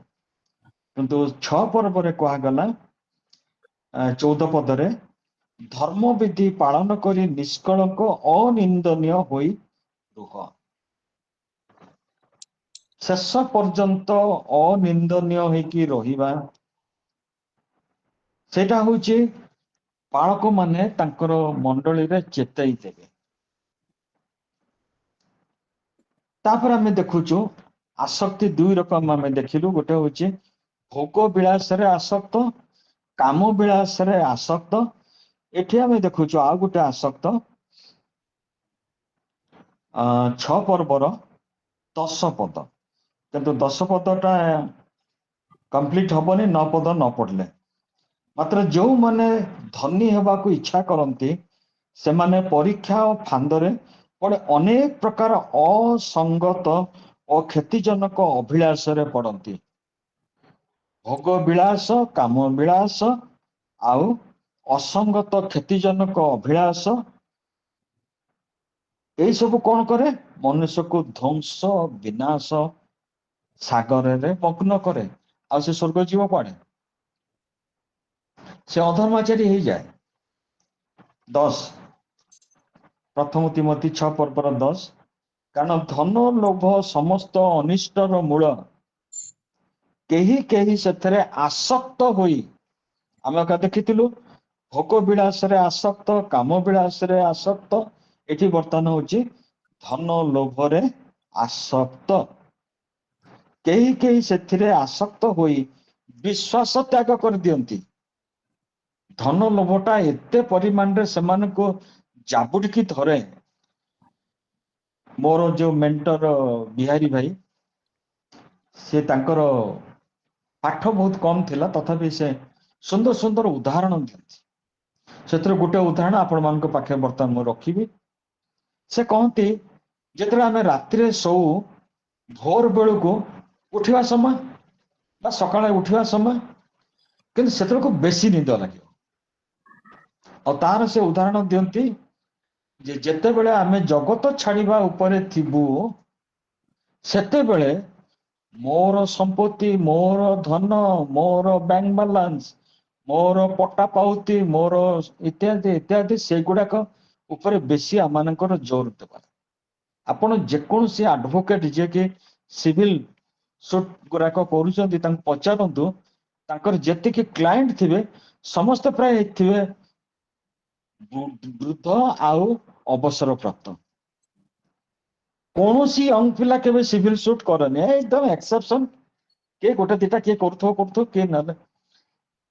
କିନ୍ତୁ 6 ପର୍ବରେ କୁହାଗଲା 14 ପଦରେ ଧର୍ମବିଧି ପାଳନ କରି ନିଷ୍କଳଙ୍କ ଅନିନ୍ଦନୀୟ ହୋଇ ରୁହ। ଶେଷ ପର୍ଯ୍ୟନ୍ତ ଅନିନ୍ଦନୀୟ ହେଇକି ରହିବା, ସେଇଟା ହଉଛି ପାଳକ ମାନେ ତାଙ୍କର ମଣ୍ଡଳୀରେ ଚେତାଇ ଦେବେ। ତାପରେ ଆମେ ଦେଖୁଛୁ ଆସକ୍ତି 2 ରକମ ଆମେ ଦେଖିଲୁ। ଗୋଟେ ହଉଛି ଭୋଗ ବିଳାସରେ ଆସକ୍ତ, କାମ ବିଳାସରେ ଆସକ୍ତ। ଏଠି ଆମେ ଦେଖୁଛୁ ଆଉ ଗୋଟେ ଆସକ୍ତ 6 ପର୍ବର 10 ପଦ, କିନ୍ତୁ 10 ପଦଟା କମ୍ପ୍ଲିଟ ହବନି 9 ପଦ ନ ପଢିଲେ। ମାତ୍ର ଯୋଉମାନେ ଧନୀ ହେବାକୁ ଇଚ୍ଛା କରନ୍ତି, ସେମାନେ ପରୀକ୍ଷା ଓ ଫାନ୍ଦରେ ପଡେ ଅନେକ ପ୍ରକାର ଅସଙ୍ଗତ ଓ କ୍ଷତିଜନକ ଅଭିଳାଷରେ ପଡନ୍ତି। ଭୋଗ ବିଳାସ, କାମ ବିଳାସ ଆଉ ଅସଙ୍ଗତ କ୍ଷତିଜନକ ଅଭିଳାଷ, ଏଇ ସବୁ କଣ କରେ? ମନୁଷ୍ୟକୁ ଧ୍ୱଂସ ବିନାଶ ସାଗରରେ ମଗ୍ନ କରେ। ଆଉ ସେ ସ୍ୱର୍ଗ ଯିବ କୁଆଡେ? ସେ ଅଧର୍ମାଚାରୀ ହେଇଯାଏ। 10 ପ୍ରଥମ ତିମୋଥୀ 6 ପର୍ବର 10, କାରଣ ଧନ ଲୋଭ ସମସ୍ତ ଅନିଷ୍ଟର ମୂଳ, କେହି କେହି ସେଥିରେ ଆସକ୍ତ ହୋଇ, ଆମେ ଦେଖିଥିଲୁ ଭୋଗ ବିଳାସରେ ଆସକ୍ତ, କାମ ବିଳାସରେ ଆସକ୍ତ, ଏଠି ବର୍ତ୍ତମାନ ହଉଛି ଧନ ଲୋଭରେ ଆସକ୍ତ। କେହି କେହି ସେଥିରେ ଆସକ୍ତ ହୋଇ ବିଶ୍ୱାସ ତ୍ୟାଗ କରିଦିଅନ୍ତି। ଧନ ଲୋଭଟା ଏତେ ପରିମାଣରେ ସେମାନଙ୍କୁ ଜାବୁଡ଼ିକି ଧରେ। ମୋର ଯୋଉ ମେଣ୍ଟର ବିହାରୀ ଭାଇ, ସେ ତାଙ୍କର ପାଠ ବହୁତ କମ ଥିଲା, ତଥାପି ସେ ସୁନ୍ଦର ସୁନ୍ଦର ଉଦାହରଣ ଦିଅନ୍ତି। ସେଥିରୁ ଗୋଟେ ଉଦାହରଣ ଆପଣମାନଙ୍କ ପାଖରେ ବର୍ତ୍ତମାନ ମୁଁ ରଖିବି। ସେ କହନ୍ତି ଯେତେବେଳେ ଆମେ ରାତିରେ ଶୋଉ, ଭୋର ବେଳକୁ ଉଠିବା ସମୟ ବା ସକାଳେ ଉଠିବା ସମୟ, କିନ୍ତୁ ସେତେବେଳକୁ ବେଶୀ ନିଦ ଲାଗିବ। ଆଉ ତାର ସେ ଉଦାହରଣ ଦିଅନ୍ତି ଯେ ଯେତେବେଳେ ଆମେ ଜଗତ ଛାଡ଼ିବା ଉପରେ ଥିବୁ, ସେତେବେଳେ ମୋର ସମ୍ପତ୍ତି, ମୋର ଧନ, ମୋର ବ୍ୟାଙ୍କ ବାଲାନ୍ସ, ମୋର ପଟା ପାଉତି, ମୋର ଇତ୍ୟାଦି ଇତ୍ୟାଦି, ସେଗୁଡାକ ଉପରେ ବେଶୀ ଆମମାନଙ୍କର ଜୋର ଦେବା। ଆପଣ ଯେକୌଣସି ଆଡଭୋକେଟ ଯିଏକି ସିଭିଲ ସୁଟ୍ ଗୁଡାକ କରୁଛନ୍ତି, ତାଙ୍କୁ ପଚାରନ୍ତୁ, ତାଙ୍କର ଯେତିକି କ୍ଲାଏଣ୍ଟ ଥିବେ ସମସ୍ତେ ପ୍ରାୟ ଥିବେ ବୃଦ୍ଧ ଆଉ ଅବସର ପ୍ରାପ୍ତ। କୌଣସି ୟଙ୍ଗ ପିଲା କେବେ ସିଭିଲ ସୁଟ୍ କରେନି, ଏକଦମ ଏକ୍ସେପସନ। କିଏ ଗୋଟେ ଦିଟା କିଏ କରୁଥିବ, କିଏ ନହେଲେ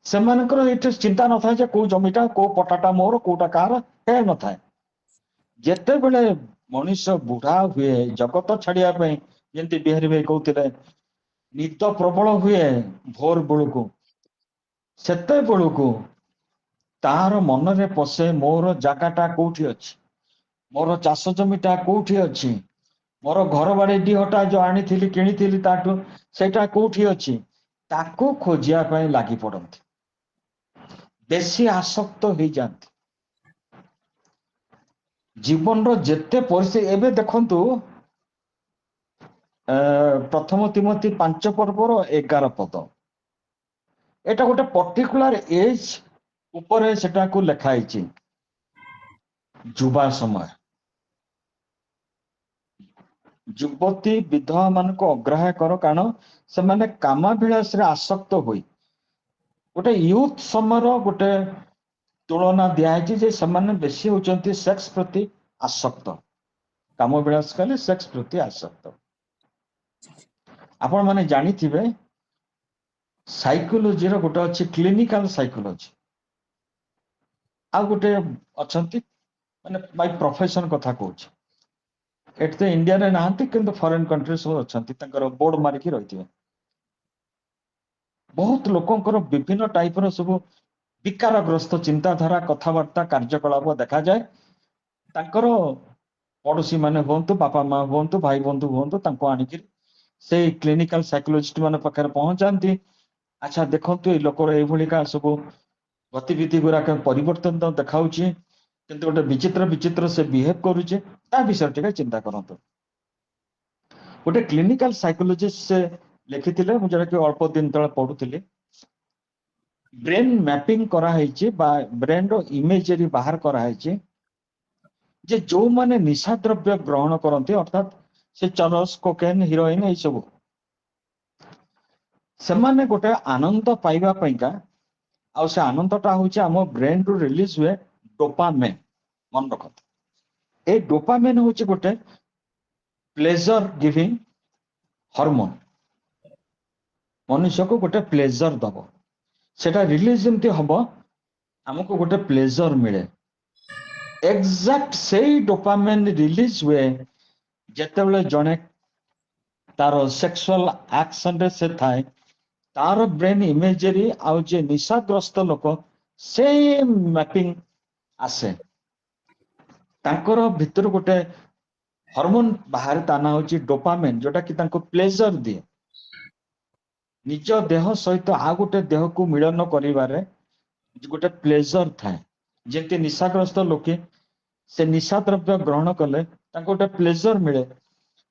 ସେମାନଙ୍କର ଏଠି ଚିନ୍ତା ନଥାଏ ଯେ କୋଉ ଜମିଟା, କୋଉ ପଟାଟା ମୋର, କୋଉଟା କାହାର, ଏ ନଥାଏ। ଯେତେବେଳେ ମଣିଷ ବୁଢା ହୁଏ, ଜଗତ ଛାଡିବା ପାଇଁ, ଯେମିତି ବିହାରୀ ଭାଇ କହୁଥିଲେ, ନିଦ ପ୍ରବଳ ହୁଏ ଭୋର ବେଳକୁ, ସେତେବେଳକୁ ତାହାର ମନରେ ପଶେ ମୋର ଜାଗାଟା କୋଉଠି ଅଛି, ମୋର ଚାଷ ଜମିଟା କୋଉଠି ଅଛି, ମୋର ଘର ବାଡି ଡିହଟା ଯୋଉ ଆଣିଥିଲି କିଣିଥିଲି ତାଠୁ ସେଇଟା କୋଉଠି ଅଛି, ତାକୁ ଖୋଜିବା ପାଇଁ ଲାଗି ପଡନ୍ତି, ବେଶୀ ଆସକ୍ତ ହେଇଯାନ୍ତି। ଜୀବନର ଯେତେ ପରିସ୍ଥିତି, ଏବେ ଦେଖନ୍ତୁ ପ୍ରଥମ ତିମୋଥୀ 5 ପର୍ବର 11 ପଦ, ଏଟା ଗୋଟେ ପର୍ଟିକୁଲାର ଏଜ ଉପରେ ସେଟାକୁ ଲେଖା ହେଇଛି। ଯୁବା ସମୟ, ଯୁବତୀ ବିଧବା ମାନଙ୍କୁ ଅଗ୍ରାହ୍ୟ କର, କାରଣ ସେମାନେ କାମାଭିଳାଷରେ ଆସକ୍ତ ହୋଇ, ଗୋଟେ ୟୁଥ ସମୟର ଗୋଟେ ତୁଳନା ଦିଆହେଇଛି ଯେ ସେମାନେ ବେଶୀ ହଉଛନ୍ତି ସେକ୍ସ ପ୍ରତି ଆସକ୍ତ। କାମବିଳାସ କଲେ ସେକ୍ସ ପ୍ରତି ଆସକ୍ତ। ଆପଣ ମାନେ ଜାଣିଥିବେ ସାଇକୋଲୋଜିର ଗୋଟେ ଅଛି କ୍ଲିନିକାଲ ସାଇକୋଲୋଜି, ଆଉ ଗୋଟେ ଅଛନ୍ତି, ମାନେ ବାଇ ପ୍ରଫେସନ କଥା କହୁଛି। ଏଠି ତ ଇଣ୍ଡିଆରେ ନାହାନ୍ତି, କିନ୍ତୁ ଫରେନ କଣ୍ଟ୍ରି ସବୁ ଅଛନ୍ତି, ତାଙ୍କର ବୋର୍ଡ ମାରିକି ରହିଥିବେ। ବହୁତ ଲୋକଙ୍କର ବିଭିନ୍ନ ଟାଇପର ସବୁ ବିକାରଗ୍ରସ୍ତ ଚିନ୍ତାଧାରା, କଥାବାର୍ତ୍ତା, କାର୍ଯ୍ୟକଳାପ ଦେଖାଯାଏ। ତାଙ୍କର ପଡୋଶୀ ମାନେ ହୁଅନ୍ତୁ, ବାପା ମା ହୁଅନ୍ତୁ, ଭାଇ ବନ୍ଧୁ ହୁଅନ୍ତୁ, ତାଙ୍କୁ ଆଣିକି ସେଇ କ୍ଲିନିକାଲ ସାଇକୋଲୋଜିଷ୍ଟ ମାନଙ୍କ ପାଖରେ ପହଞ୍ଚାନ୍ତି। ଆଚ୍ଛା ଦେଖନ୍ତୁ, ଏଇ ଲୋକର ଏଇଭଳିକା ସବୁ ଗତିବିଧି ଗୁଡାକ ପରିବର୍ତ୍ତନ ଦେଖାଉଛି, କିନ୍ତୁ ଗୋଟେ ବିଚିତ୍ର ବିଚିତ୍ର ସେ ବିହେଭ କରୁଛି, ତା ବିଷୟରେ ଟିକେ ଚିନ୍ତା କରନ୍ତୁ। ଗୋଟେ କ୍ଲିନିକାଲ ସାଇକୋଲୋଜିଷ୍ଟ ସେ ଲେଖିଥିଲେ, ମୁଁ ଯୋଉଟାକି ଅଳ୍ପ ଦିନ ତଳେ ପଢୁଥିଲି। ବ୍ରେନ ମ୍ୟାପିଂ କରାହେଇଛି ବା ବ୍ରେନର ଇମେଜରୀ ବାହାର କରାହେଇଛି ଯେ ଯୋଉମାନେ ନିଶା ଦ୍ରବ୍ୟ ଗ୍ରହଣ କରନ୍ତି, ଅର୍ଥାତ୍ ସେ ଚରସ, କୋକେନ, ହିରୋଇନ ଏଇ ସବୁ, ସେମାନେ ଗୋଟେ ଆନନ୍ଦ ପାଇବା ପାଇଁକା, ଆଉ ସେ ଆନନ୍ଦଟା ହଉଛି ଆମ ବ୍ରେନରୁ ରିଲିଜ ହୁଏ ଡୋପାମିନ। ମନେ ରଖନ୍ତୁ, ଏଇ ଡୋପାମିନ ହଉଛି ଗୋଟେ ପ୍ଲେଜର ଗିଭିଂ ହରମୋନ, ମନୁଷ୍ୟକୁ ଗୋଟେ ପ୍ଲେଜର ଦବ। ସେଟା ରିଲିଜ ଯେମିତି ହବ ଆମକୁ ଗୋଟେ ପ୍ଲେଜର ମିଳେ। ଏକ୍ସାକ୍ଟ ସେଇ ଡୋପାମିନ ରିଲିଜ ହୁଏ ଯେତେବେଳେ ଜଣେ ତାର ସେକ୍ସୁଆଲ ଆକ୍ସନରେ ସେ ଥାଏ, ତାର ବ୍ରେନ ଇମେଜରୀ ଆଉ ଯେ ନିଶାଗ୍ରସ୍ତ ଲୋକ, ସେମ୍ ମ୍ୟାପିଂ ଆସେ। ତାଙ୍କର ଭିତରୁ ଗୋଟେ ହରମୋନ ବାହାରେ, ତା ନାଁ ହଉଛି ଡୋପାମିନ, ଯୋଉଟା କି ତାଙ୍କୁ ପ୍ଲେଜର ଦିଏ। ନିଜ ଦେହ ସହିତ ଆଉ ଗୋଟେ ଦେହକୁ ମିଳନ କରିବାରେ ଗୋଟେ ପ୍ଲେଜର ଥାଏ। ଯେମିତି ନିଶାଗ୍ରସ୍ତ ଲୋକେ ସେ ନିଶା ଦ୍ରବ୍ୟ ଗ୍ରହଣ କଲେ ତାଙ୍କୁ ଗୋଟେ ପ୍ଲେଜର ମିଳେ,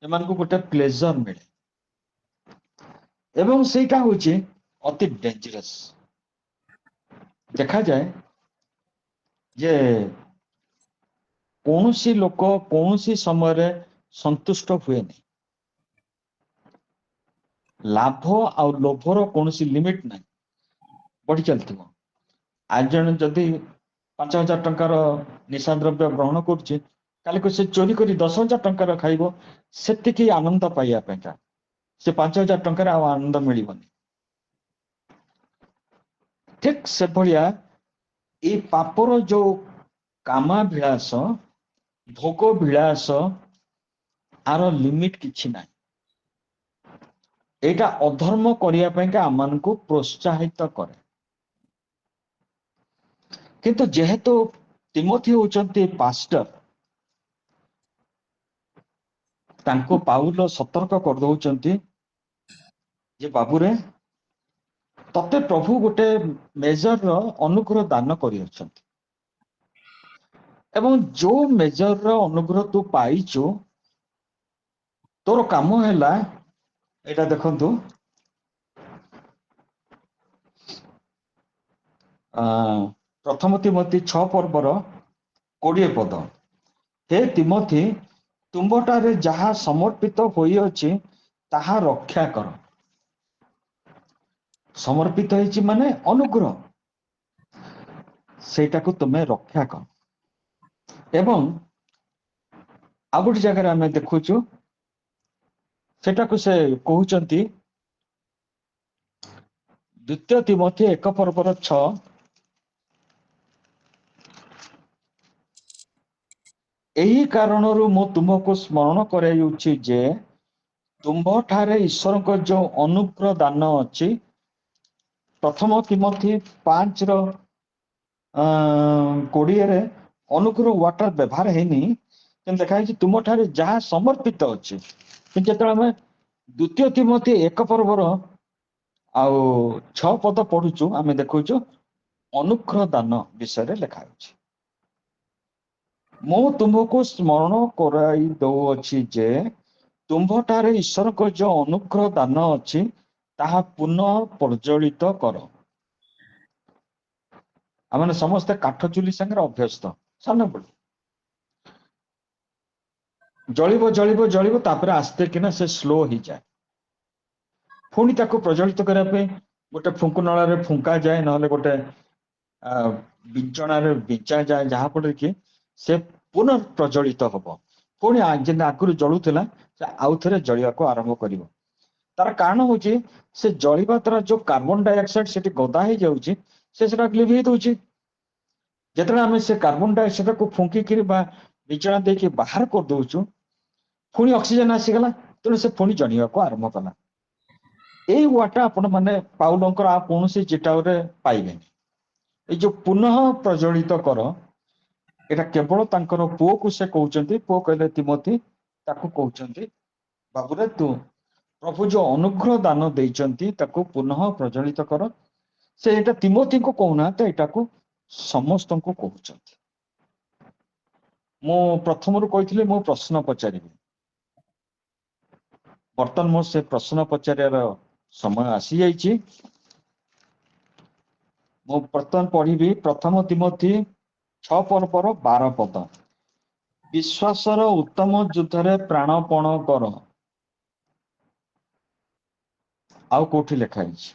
ଏମାନଙ୍କୁ ଗୋଟେ ପ୍ଲେଜର ମିଳେ, ଏବଂ ସେଇଟା ହଉଛି ଅତି ଡେଞ୍ଜରସ୍। ଦେଖାଯାଏ ଯେ କୌଣସି ଲୋକ କୌଣସି ସମୟରେ ସନ୍ତୁଷ୍ଟ ହୁଏନି। ଲାଭ ଆଉ ଲୋଭର କୌଣସି ଲିମିଟ ନାହିଁ, ବଢି ଚାଲିଥିବ। ଆଜି ଜଣେ ଯଦି 5,000 ଟଙ୍କାର ନିଶା ଦ୍ରବ୍ୟ ଗ୍ରହଣ କରୁଛି, କାଲିକୁ ସେ ଚୋରି କରି 10,000 ଟଙ୍କାର ଖାଇବ, ସେତିକି ଆନନ୍ଦ ପାଇବା ପାଇଁକା। ସେ 5,000 ଟଙ୍କାରେ ଆଉ ଆନନ୍ଦ ମିଳିବନି। ଠିକ ସେଭଳିଆ ଏଇ ପାପର ଯୋଉ କାମାଭିଳାଷ ଭୋଗ ବିଳାସ ଆର ଲିମିଟ କିଛି ନାହିଁ। ଏଇଟା ଅଧର୍ମ କରିବା ପାଇଁକା ଆମମାନଙ୍କୁ ପ୍ରୋତ୍ସାହିତ କରେ। କିନ୍ତୁ ଯେହେତୁ ତିମୋଥୀ ହଉଛନ୍ତି ପାଷ୍ଟର, ତାଙ୍କୁ ପାଉଲ ସତର୍କ କରିଦଉଛନ୍ତି ଯେ ବାବୁରେ ତତେ ପ୍ରଭୁ ଗୋଟେ ମେଜରର ଅନୁଗ୍ରହ ଦାନ କରିଅଛନ୍ତି ଏବଂ ଯୋଉ ମେଜରର ଅନୁଗ୍ରହ ତୁ ପାଇଛୁ ତୋର କାମ ହେଲା ଏଇଟା ଦେଖନ୍ତୁ ପ୍ରଥମ ତିମୋଥୀ 6 ପର୍ବର 20 ପଦ। ହେ ତିମୋଥୀ ତୁମ୍ଭଠାରେ ଯାହା ସମର୍ପିତ ହୋଇଅଛି ତାହା ରକ୍ଷା କର। ସମର୍ପିତ ହେଇଛି ମାନେ ଅନୁଗ୍ରହ, ସେଇଟାକୁ ତୁମେ ରକ୍ଷା କର। ଏବଂ ଆଉ ଗୋଟେ ଜାଗାରେ ଆମେ ଦେଖୁଛୁ ସେଟାକୁ ସେ କହୁଛନ୍ତି ଦ୍ୱିତୀୟ ତିମୋଥୀ 1 ପର୍ବର 6, ଏହି କାରଣରୁ ମୁଁ ତୁମକୁ ସ୍ମରଣ କରାଇଉଛି ଯେ ତୁମ୍ଭଠାରେ ଈଶ୍ୱରଙ୍କ ଯୋଉ ଅନୁଗ୍ରହ ଦାନ ଅଛି, ପ୍ରଥମ ତିମୋଥୀ 5ର 20ରେ ଅନୁଗ୍ରହ ୱାର୍ଡଟା ବ୍ୟବହାର ହେଇନି, କିନ୍ତୁ ଲେଖା ହେଇଛି ତୁମଠାରେ ଯାହା ସମର୍ପିତ ଅଛି। କିନ୍ତୁ ଯେତେବେଳେ ଆମେ ଦ୍ୱିତୀୟ ତିମୋଥୀ 1 ପର୍ବର ଆଉ 6 ପଦ ପଢୁଛୁ ଆମେ ଦେଖୁଛୁ ଅନୁଗ୍ରହ ଦାନ ବିଷୟରେ ଲେଖା ହେଉଛି। ମୁଁ ତୁମକୁ ସ୍ମରଣ କରାଇ ଦଉଅଛି ଯେ ତୁମ୍ଭଠାରେ ଈଶ୍ୱରଙ୍କ ଯୋଉ ଅନୁଗ୍ରହ ଦାନ ଅଛି ତାହା ପୁନଃ ପ୍ରଜ୍ୱଳିତ କର। ଆମେ ସମସ୍ତେ କାଠ ଚୁଲି ସାଙ୍ଗରେ ଅଭ୍ୟସ୍ତ। ସାନ ବେଳୁ ଜଳିବ ଜଳିବ ଜଳିବ ତାପରେ ଆସ୍ତେ କିନା ସେ ସ୍ଲୋ ହେଇଯାଏ। ପୁଣି ତାକୁ ପ୍ରଜ୍ୱଳିତ କରିବା ପାଇଁ ଗୋଟେ ଫୁଙ୍କୁନଳାରେ ଫୁଙ୍କା ଯାଏ, ନହେଲେ ଗୋଟେ ବିଞ୍ଚଣାରେ ବିଞ୍ଚା ଯାଏ, ଯାହା ଫଳରେ କି ସେ ପୁନଃ ପ୍ରଜ୍ୱଳିତ ହବ। ପୁଣି ଯେମିତି ଆଗରୁ ଜଳୁଥିଲା ସେ ଆଉଥରେ ଜଳିବାକୁ ଆରମ୍ଭ କରିବ। ତାର କାରଣ ହଉଛି ସେ ଜଳିବା ଦ୍ୱାରା ଯୋଉ କାର୍ବନ ଡାଇଅକ୍ସାଇଡ ସେଠି ଗଦା ହେଇଯାଉଛି ସେ ସେଟା ଲିଭେଇ ଦଉଛି। ଯେତେବେଳେ ଆମେ ସେ କାର୍ବନ ଡାଇଅକ୍ସାଇଡକୁ ଫୁଙ୍କିକିରି ବା ବିଞ୍ଚଣା ଦେଇକି ବାହାର କରିଦଉଛୁ ପୁଣି ଅକ୍ସିଜେନ ଆସିଗଲା, ତେଣୁ ସେ ପୁଣି ଜଳିବାକୁ ଆରମ୍ଭ କଲା। ଏଇ ୱାର୍ଡଟା ଆପଣ ମାନେ ପାଉଲଙ୍କର ଆଉ କୌଣସି ଚିଟାରେ ପାଇବେନି। ଏଇ ଯୋଉ ପୁନଃ ପ୍ରଜ୍ୱଳିତ କର, ଏଇଟା କେବଳ ତାଙ୍କର ପୁଅକୁ ସେ କହୁଛନ୍ତି। ପୁଅ କହିଲେ ତିମୋଥୀ, ତାକୁ କହୁଛନ୍ତି ବାବୁରେ ତୁ ପ୍ରଭୁ ଯୋଉ ଅନୁଗ୍ରହ ଦାନ ଦେଇଛନ୍ତି ତାକୁ ପୁନଃ ପ୍ରଜ୍ୱଳିତ କର। ସେ ଏଇଟା ତିମୋଥୀଙ୍କୁ କହୁନାହାନ୍ତି, ଏଇଟାକୁ ସମସ୍ତଙ୍କୁ କହୁଛନ୍ତି। ମୁଁ ପ୍ରଥମରୁ କହିଥିଲି ମୁଁ ପ୍ରଶ୍ନ ପଚାରିବି, ବର୍ତ୍ତମାନ ମୋ ସେ ପ୍ରଶ୍ନ ପଚାରିବାର ସମୟ ଆସିଯାଇଛି। ମୁଁ ବର୍ତ୍ତମାନ ପଢିବି ପ୍ରଥମ ତିମୋଥୀ 6 ପର୍ବର 12 ପଦ। ବିଶ୍ୱାସର ଉତ୍ତମ ଯୁଦ୍ଧରେ ପ୍ରାଣପଣ କର। ଆଉ କୋଉଠି ଲେଖା ହେଇଛି?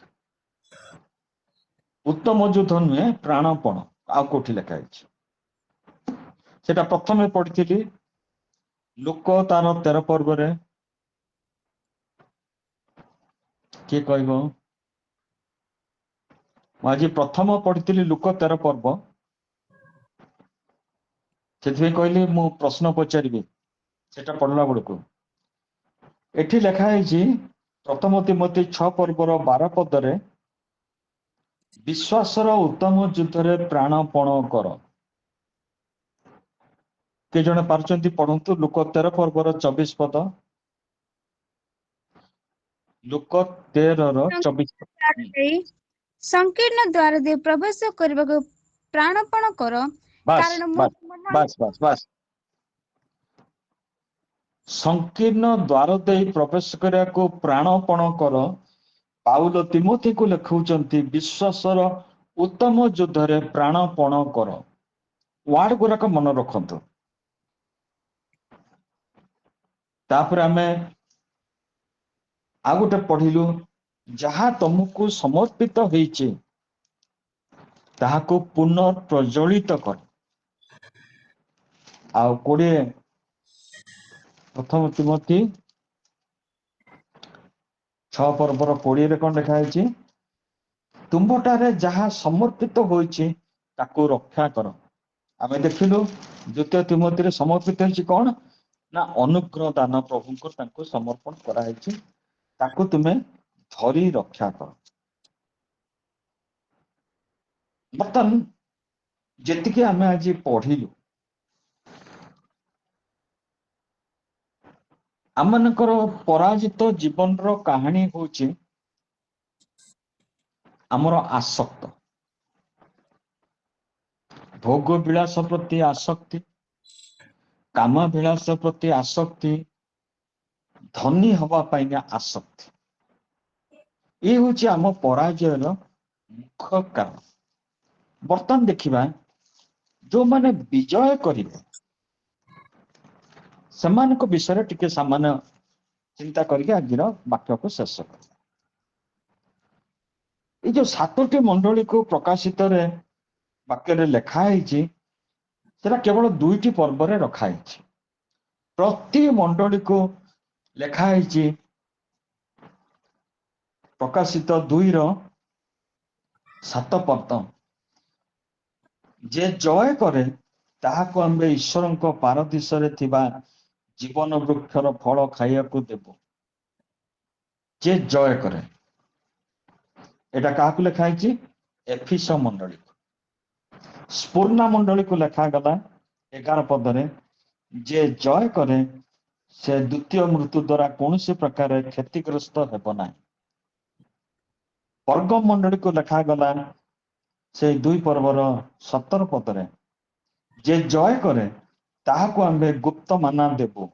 ଉତ୍ତମ ଯୁଦ୍ଧ ନୁହେଁ, ପ୍ରାଣପଣ। ଆଉ କୋଉଠି ଲେଖା ହେଇଛି? ସେଟା ପ୍ରଥମେ ପଢିଥିଲି ଲୁକ ତାର 13 ପର୍ବରେ। କିଏ କହିବ? ମୁଁ ଆଜି ପ୍ରଥମ ପଢିଥିଲି ଲୁକ 13 ପର୍ବ, ସେଥିପାଇଁ କହିଲି ମୁଁ ପ୍ରଶ୍ନ ପଚାରିବି। ସେଟା ପଢିଲା ବେଳକୁ ଏଠି ଲେଖା ହେଇଛି ପ୍ରଥମ ତିମୋଥୀ 6 ପର୍ବର 12 ପଦରେ ବିଶ୍ୱାସର ଉତ୍ତମ ଯୁଦ୍ଧରେ ପ୍ରାଣପଣ କର। କିଏ ଜଣେ ପାରୁଛନ୍ତି ପଢନ୍ତୁ ଲୁକ 13 ପର୍ବର 24 ପଦ। ଲୁକ 13ର 24 ଦ୍ୱାର ଦେଇ ସଂକୀର୍ଣ୍ଣ ଦ୍ୱାର ଦେଇ ପ୍ରବେଶ କରିବାକୁ ପ୍ରାଣପଣ କର, ବାସ୍ କାରଣ ମୁଁ ବାସ୍ ବାସ୍ ବାସ୍ ବାସ୍। ସଂକୀର୍ଣ୍ଣ ଦ୍ୱାର ଦେଇ ପ୍ରବେଶ କରିବାକୁ ପ୍ରାଣପଣ କର। ପାଉଲ ତିମୋଥୀକୁ ଲେଖୁଛନ୍ତି ବିଶ୍ୱାସର ଉତ୍ତମ ଯୁଦ୍ଧରେ ପ୍ରାଣପଣ କର। ୱାର୍ଡ ଗୁଡାକ ମନେ ରଖନ୍ତୁ। ତାପରେ ଆମେ ଆଉ ଗୋଟେ ପଢିଲୁ ଯାହା ତମକୁ ସମର୍ପିତ ହେଇଛି ତାହାକୁ ପୁନଃ ପ୍ରଜ୍ୱଳିତ କର। ଆଉ 20 ପ୍ରଥମ ତିମୋଥୀ 6 ପର୍ବର 20ରେ କଣ ଲେଖା ହେଇଛି? ତୁମ୍ଭଠାରେ ଯାହା ସମର୍ପିତ ହୋଇଛି ତାକୁ ରକ୍ଷା କର। ଆମେ ଦେଖିଲୁ ଦ୍ୱିତୀୟ ତିମୋଥୀରେ ସମର୍ପିତ ହେଇଛି କଣ ନା ଅନୁଗ୍ରହ ଦାନ ପ୍ରଭୁଙ୍କୁ ତାଙ୍କୁ ସମର୍ପଣ କରାହେଇଛି, ତାକୁ ତୁମେ ଧରି ରକ୍ଷା କର। ବର୍ତ୍ତମାନ ଯେତିକି ଆମେ ଆଜି ପଢିଲୁ, ଆମମାନଙ୍କର ପରାଜିତ ଜୀବନର କାହାଣୀ ହଉଛି ଆମର ଆସକ୍ତ, ଭୋଗ ବିଳାସ ପ୍ରତି ଆସକ୍ତି, କାମାଭିଳାଷ ପ୍ରତି ଆସକ୍ତି, ଧନୀ ହବା ପାଇଁକା ଆସକ୍ତି। ଇଏ ହଉଛି ଆମ ପରାଜୟର ମୁଖ୍ୟ କାରଣ। ବର୍ତ୍ତମାନ ଦେଖିବା ଯୋଉମାନେ ବିଜୟ କରିବେ ସେମାନଙ୍କ ବିଷୟରେ ଟିକେ ସାମାନ୍ୟ ଚିନ୍ତା କରିକି ଆଜିର ବାକ୍ୟକୁ ଶେଷ କରିବା। ଏଇ ଯୋଉ 7ଟି ମଣ୍ଡଳୀକୁ ପ୍ରକାଶିତରେ ବାକ୍ୟରେ ଲେଖା ହେଇଛି ସେଟା କେବଳ 2ଟି ପର୍ବରେ ରଖା ହେଇଛି। ପ୍ରତି ମଣ୍ଡଳୀକୁ ଲେଖା ହେଇଛି ପ୍ରକାଶିତ 2:7 ପଦ। ଯେ ଜୟ କରେ ତାହାକୁ ଆମେ ଈଶ୍ୱରଙ୍କ ପାରଦୀସରେ ଥିବା ଜୀବନ ବୃକ୍ଷର ଫଳ ଖାଇବାକୁ ଦେବୁ। ଯେ ଜୟ କରେ, ଏଟା କାହାକୁ ଲେଖା ହେଇଛି? ଏଫିସ ମଣ୍ଡଳୀକୁ। ସ୍ପୁର୍ଣ୍ଣା ମଣ୍ଡଳୀକୁ ଲେଖାଗଲା 11 ପଦରେ, ଯେ ଜୟ କରେ ସେ ଦ୍ୱିତୀୟ ମୃତ୍ୟୁ ଦ୍ୱାରା କୌଣସି ପ୍ରକାର କ୍ଷତିଗ୍ରସ୍ତ ହେବ ନାହିଁ। ପର୍ଗମ ମଣ୍ଡଳୀକୁ ଲେଖାଗଲା ସେଇ 2 ପର୍ବର 17 ପଦରେ, ଯେ ଜୟ କରେ ତାହାକୁ ଆମେ ଗୁପ୍ତ ମାନା ଦେବୁ,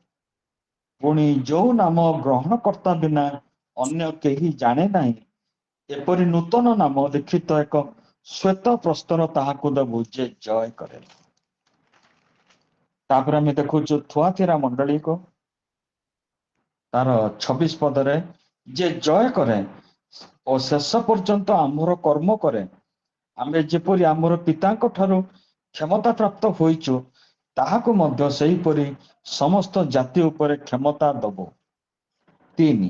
ପୁଣି ଯୋଉ ନାମ ଗ୍ରହଣକର୍ତ୍ତା ବିନା ଅନ୍ୟ କେହି ଜାଣେ ନାହିଁ, ଏପରି ନୂତନ ନାମ ଲିଖିତ ଏକ ଶ୍ୱେତ ପ୍ରସ୍ତର ତାହାକୁ ଦେବୁ ଯେ ଜୟ କରେ। ତାପରେ ଆମେ ଦେଖୁଛୁ ଥୁଆତିରା ମଣ୍ଡଳୀକୁ ତାର 26 ପଦରେ, ଯେ ଜୟ କରେ ଓ ଶେଷ ପର୍ଯ୍ୟନ୍ତ ଆମର କର୍ମ କରେ, ଆମେ ଯେପରି ଆମର ପିତାଙ୍କ ଠାରୁ କ୍ଷମତା ପ୍ରାପ୍ତ ହୋଇଛୁ ତାହାକୁ ମଧ୍ୟ ସେହିପରି ସମସ୍ତ ଜାତି ଉପରେ କ୍ଷମତା ଦବୁ। 3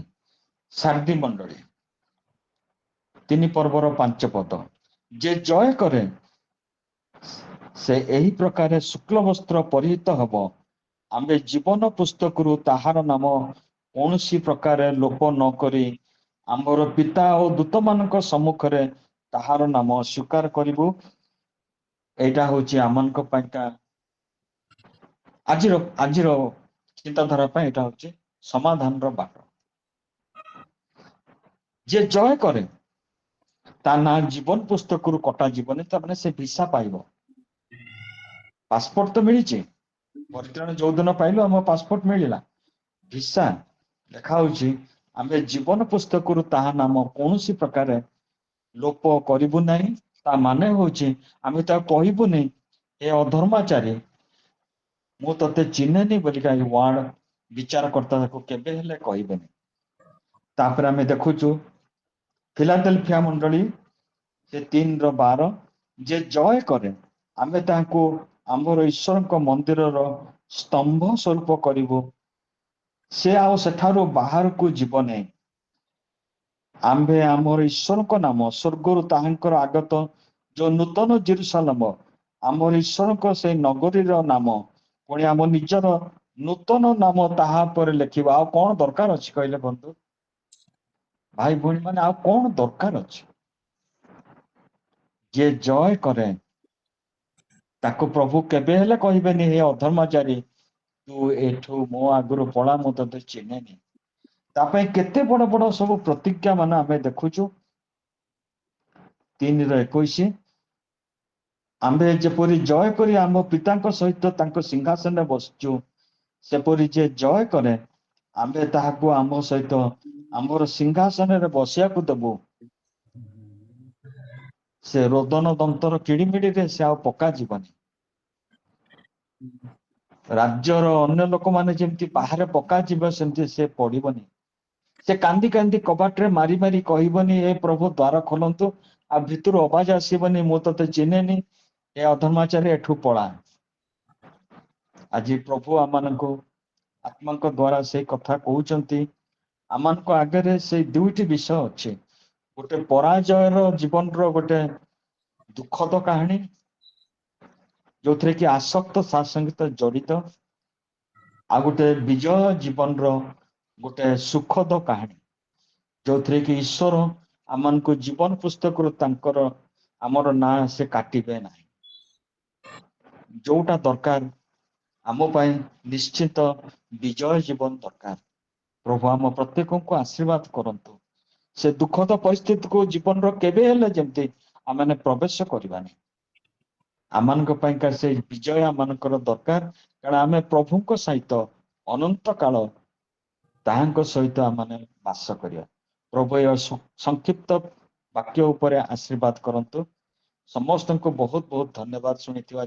ସାର୍ଦି ମଣ୍ଡଳୀ 3 ପର୍ବର 5 ପଦ, ଯେ ଜୟ କରେ ସେ ଏହି ପ୍ରକାର ଶୁକ୍ଳ ବସ୍ତ୍ର ପରିହିତ ହେବ, ଆମେ ଜୀବନ ପୁସ୍ତକରୁ ତାହାର ନାମ କୌଣସି ପ୍ରକାର ଲୋପ ନ କରି ଆମର ପିତା ଓ ଦୂତମାନଙ୍କ ସମ୍ମୁଖରେ ତାହାର ନାମ ସ୍ୱୀକାର କରିବୁ। ଏଇଟା ହଉଛି ଆମମାନଙ୍କ ପାଇଁକା ଆଜିର ଚିନ୍ତାଧାରା ପାଇଁ ଏଇଟା ହଉଛି ସମାଧାନର ବାଟ। ଯେ ଜୟ କରେ ତା ନାଁ ଜୀବନ ପୁସ୍ତକରୁ କଟାଯିବନି, ତାମାନେ ସେ ଭିସା ପାଇବ। ପାସପୋର୍ଟ ତ ମିଳିଛି, ପରିତ୍ରାଣ ଯୋଉଦିନ ପାଇଲୁ ଆମ ପାସପୋର୍ଟ ମିଳିଲା, ଭିସା ଲେଖା ହଉଛି ଆମେ ଜୀବନ ପୁସ୍ତକରୁ ତାହା ନାମ କୌଣସି ପ୍ରକାର ଲୋପ କରିବୁ ନାହିଁ। ତା ମାନେ ହଉଛି ଆମେ ତାକୁ କହିବୁନି ଏ ଅଧର୍ମାଚାରୀ, ମୁଁ ତତେ ଚିହ୍ନେନି ବୋଲିକା ଏଇ ୱାର୍ଡ ବିଚାରକର୍ତ୍ତା ତାକୁ କେବେ ହେଲେ କହିବେନି। ତାପରେ ଆମେ ଦେଖୁଛୁ ଫିଲାଡେଲଫିଆ ମଣ୍ଡଳୀ ସେ 3:12, ଯେ ଜୟ କରେ ଆମେ ତାହାକୁ ଆମର ଈଶ୍ୱରଙ୍କ ମନ୍ଦିରର ସ୍ତମ୍ଭ ସ୍ୱରୂପ କରିବୁ, ସେ ଆଉ ସେଠାରୁ ବାହାରକୁ ଯିବ ନାହିଁ। ଆମ୍ଭେ ଆମର ଈଶ୍ୱରଙ୍କ ନାମ ସ୍ୱର୍ଗରୁ ତାହାଙ୍କର ଆଗତ ଯୋଉ ନୂତନ ଜେରୁସାଲେମ ଆମର ଈଶ୍ୱରଙ୍କ ସେଇ ନଗରୀର ନାମ, ପୁଣି ଆମ ନିଜର ନୂତନ ନାମ ତାହା ଉପରେ ଲେଖିବା। ଆଉ କଣ ଦରକାର ଅଛି କହିଲେ ବନ୍ଧୁ ଭାଇ ଭଉଣୀ ମାନେ, ଆଉ କଣ ଦରକାର ଅଛି? ଯେ ଜୟ କରେ ତାକୁ ପ୍ରଭୁ କେବେ ହେଲେ କହିବେନି ହେ ଅଧର୍ମାଚାରୀ ତୁ ଏଠୁ ମୋ ଆଗରୁ ପଳା, ମୁଁ ତତେ ଚିହ୍ନେନି। ତା ପାଇଁ କେତେ ବଡ ବଡ ସବୁ ପ୍ରତିଜ୍ଞା ମାନେ ଆମେ ଦେଖୁଛୁ। 3:21, ଆମ୍ଭେ ଯେପରି ଜୟ କରି ଆମ ପିତାଙ୍କ ସହିତ ତାଙ୍କ ସିଂହାସନରେ ବସିଛୁ, ସେପରି ଯେ ଜୟ କରେ ଆମ୍ଭେ ତାହାକୁ ଆମ ସହିତ ଆମର ସିଂହାସନରେ ବସିବାକୁ ଦେବୁ। ସେ ରୋଦନ ଦନ୍ତର କିଳିମିଳିରେ ସେ ଆଉ ପକାଯିବନି। ରାଜ୍ୟର ଅନ୍ୟ ଲୋକମାନେ ଯେମିତି ବାହାରେ ପକାଯିବେ ସେମିତି ସେ ପଡିବନି। ସେ କାନ୍ଦି କାନ୍ଦି କବାଟରେ ମାରି ମାରି କହିବନି ଏ ପ୍ରଭୁ ଦ୍ୱାର ଖୋଲନ୍ତୁ, ଆଉ ଭିତରୁ ଆବାଜ ଆସିବନି ମୁଁ ତତେ ଚିହ୍ନେନି, ଏ ଅଧର୍ମାଚାରୀ ଏଠୁ ପଳା। ଆଜି ପ୍ରଭୁ ଆମମାନଙ୍କୁ ଆତ୍ମାଙ୍କ ଦ୍ଵାରା ସେଇ କଥା କହୁଛନ୍ତି। ଆମମାନଙ୍କ ଆଗରେ ସେଇ 2ଟି ବିଷୟ ଅଛି, ଗୋଟେ ପରାଜୟର ଜୀବନର ଗୋଟେ ଦୁଃଖଦ କାହାଣୀ, ଯୋଉଥିରେ କି ଆସକ୍ତ ତା ସହିତ ଜଡିତ, ଆଉ ଗୋଟେ ବିଜୟ ଜୀବନର ଗୋଟେ ସୁଖଦ କାହାଣୀ, ଯୋଉଥିରେ କି ଈଶ୍ୱର ଆମମାନଙ୍କୁ ଜୀବନ ପୁସ୍ତକରୁ ତାଙ୍କର ଆମର ନାଁ ସେ କାଟିବେ ନାହିଁ। ଯୋଉଟା ଦରକାର ଆମ ପାଇଁ ନିଶ୍ଚିତ ବିଜୟ ଜୀବନ ଦରକାର। ପ୍ରଭୁ ଆମ ପ୍ରତ୍ୟେକଙ୍କୁ ଆଶୀର୍ବାଦ କରନ୍ତୁ। ସେ ଦୁଃଖଦ ପରିସ୍ଥିତିକୁ ଜୀବନର କେବେ ହେଲେ ଯେମିତି ଆମେ ପ୍ରବେଶ କରିବାନି। ଆମମାନଙ୍କ ପାଇଁକା ସେ ବିଜୟ ଆମମାନଙ୍କର ଦରକାର, କାରଣ ଆମେ ପ୍ରଭୁଙ୍କ ସହିତ ଅନନ୍ତ କାଳ ତାହାଙ୍କ ସହିତ ଆମେ ବାସ କରିବା। ପ୍ରଭୁ ଏ ସଂକ୍ଷିପ୍ତ ବାକ୍ୟ ଉପରେ ଆଶୀର୍ବାଦ କରନ୍ତୁ। ସମସ୍ତଙ୍କୁ ବହୁତ ବହୁତ ଧନ୍ୟବାଦ ଶୁଣିଥିବା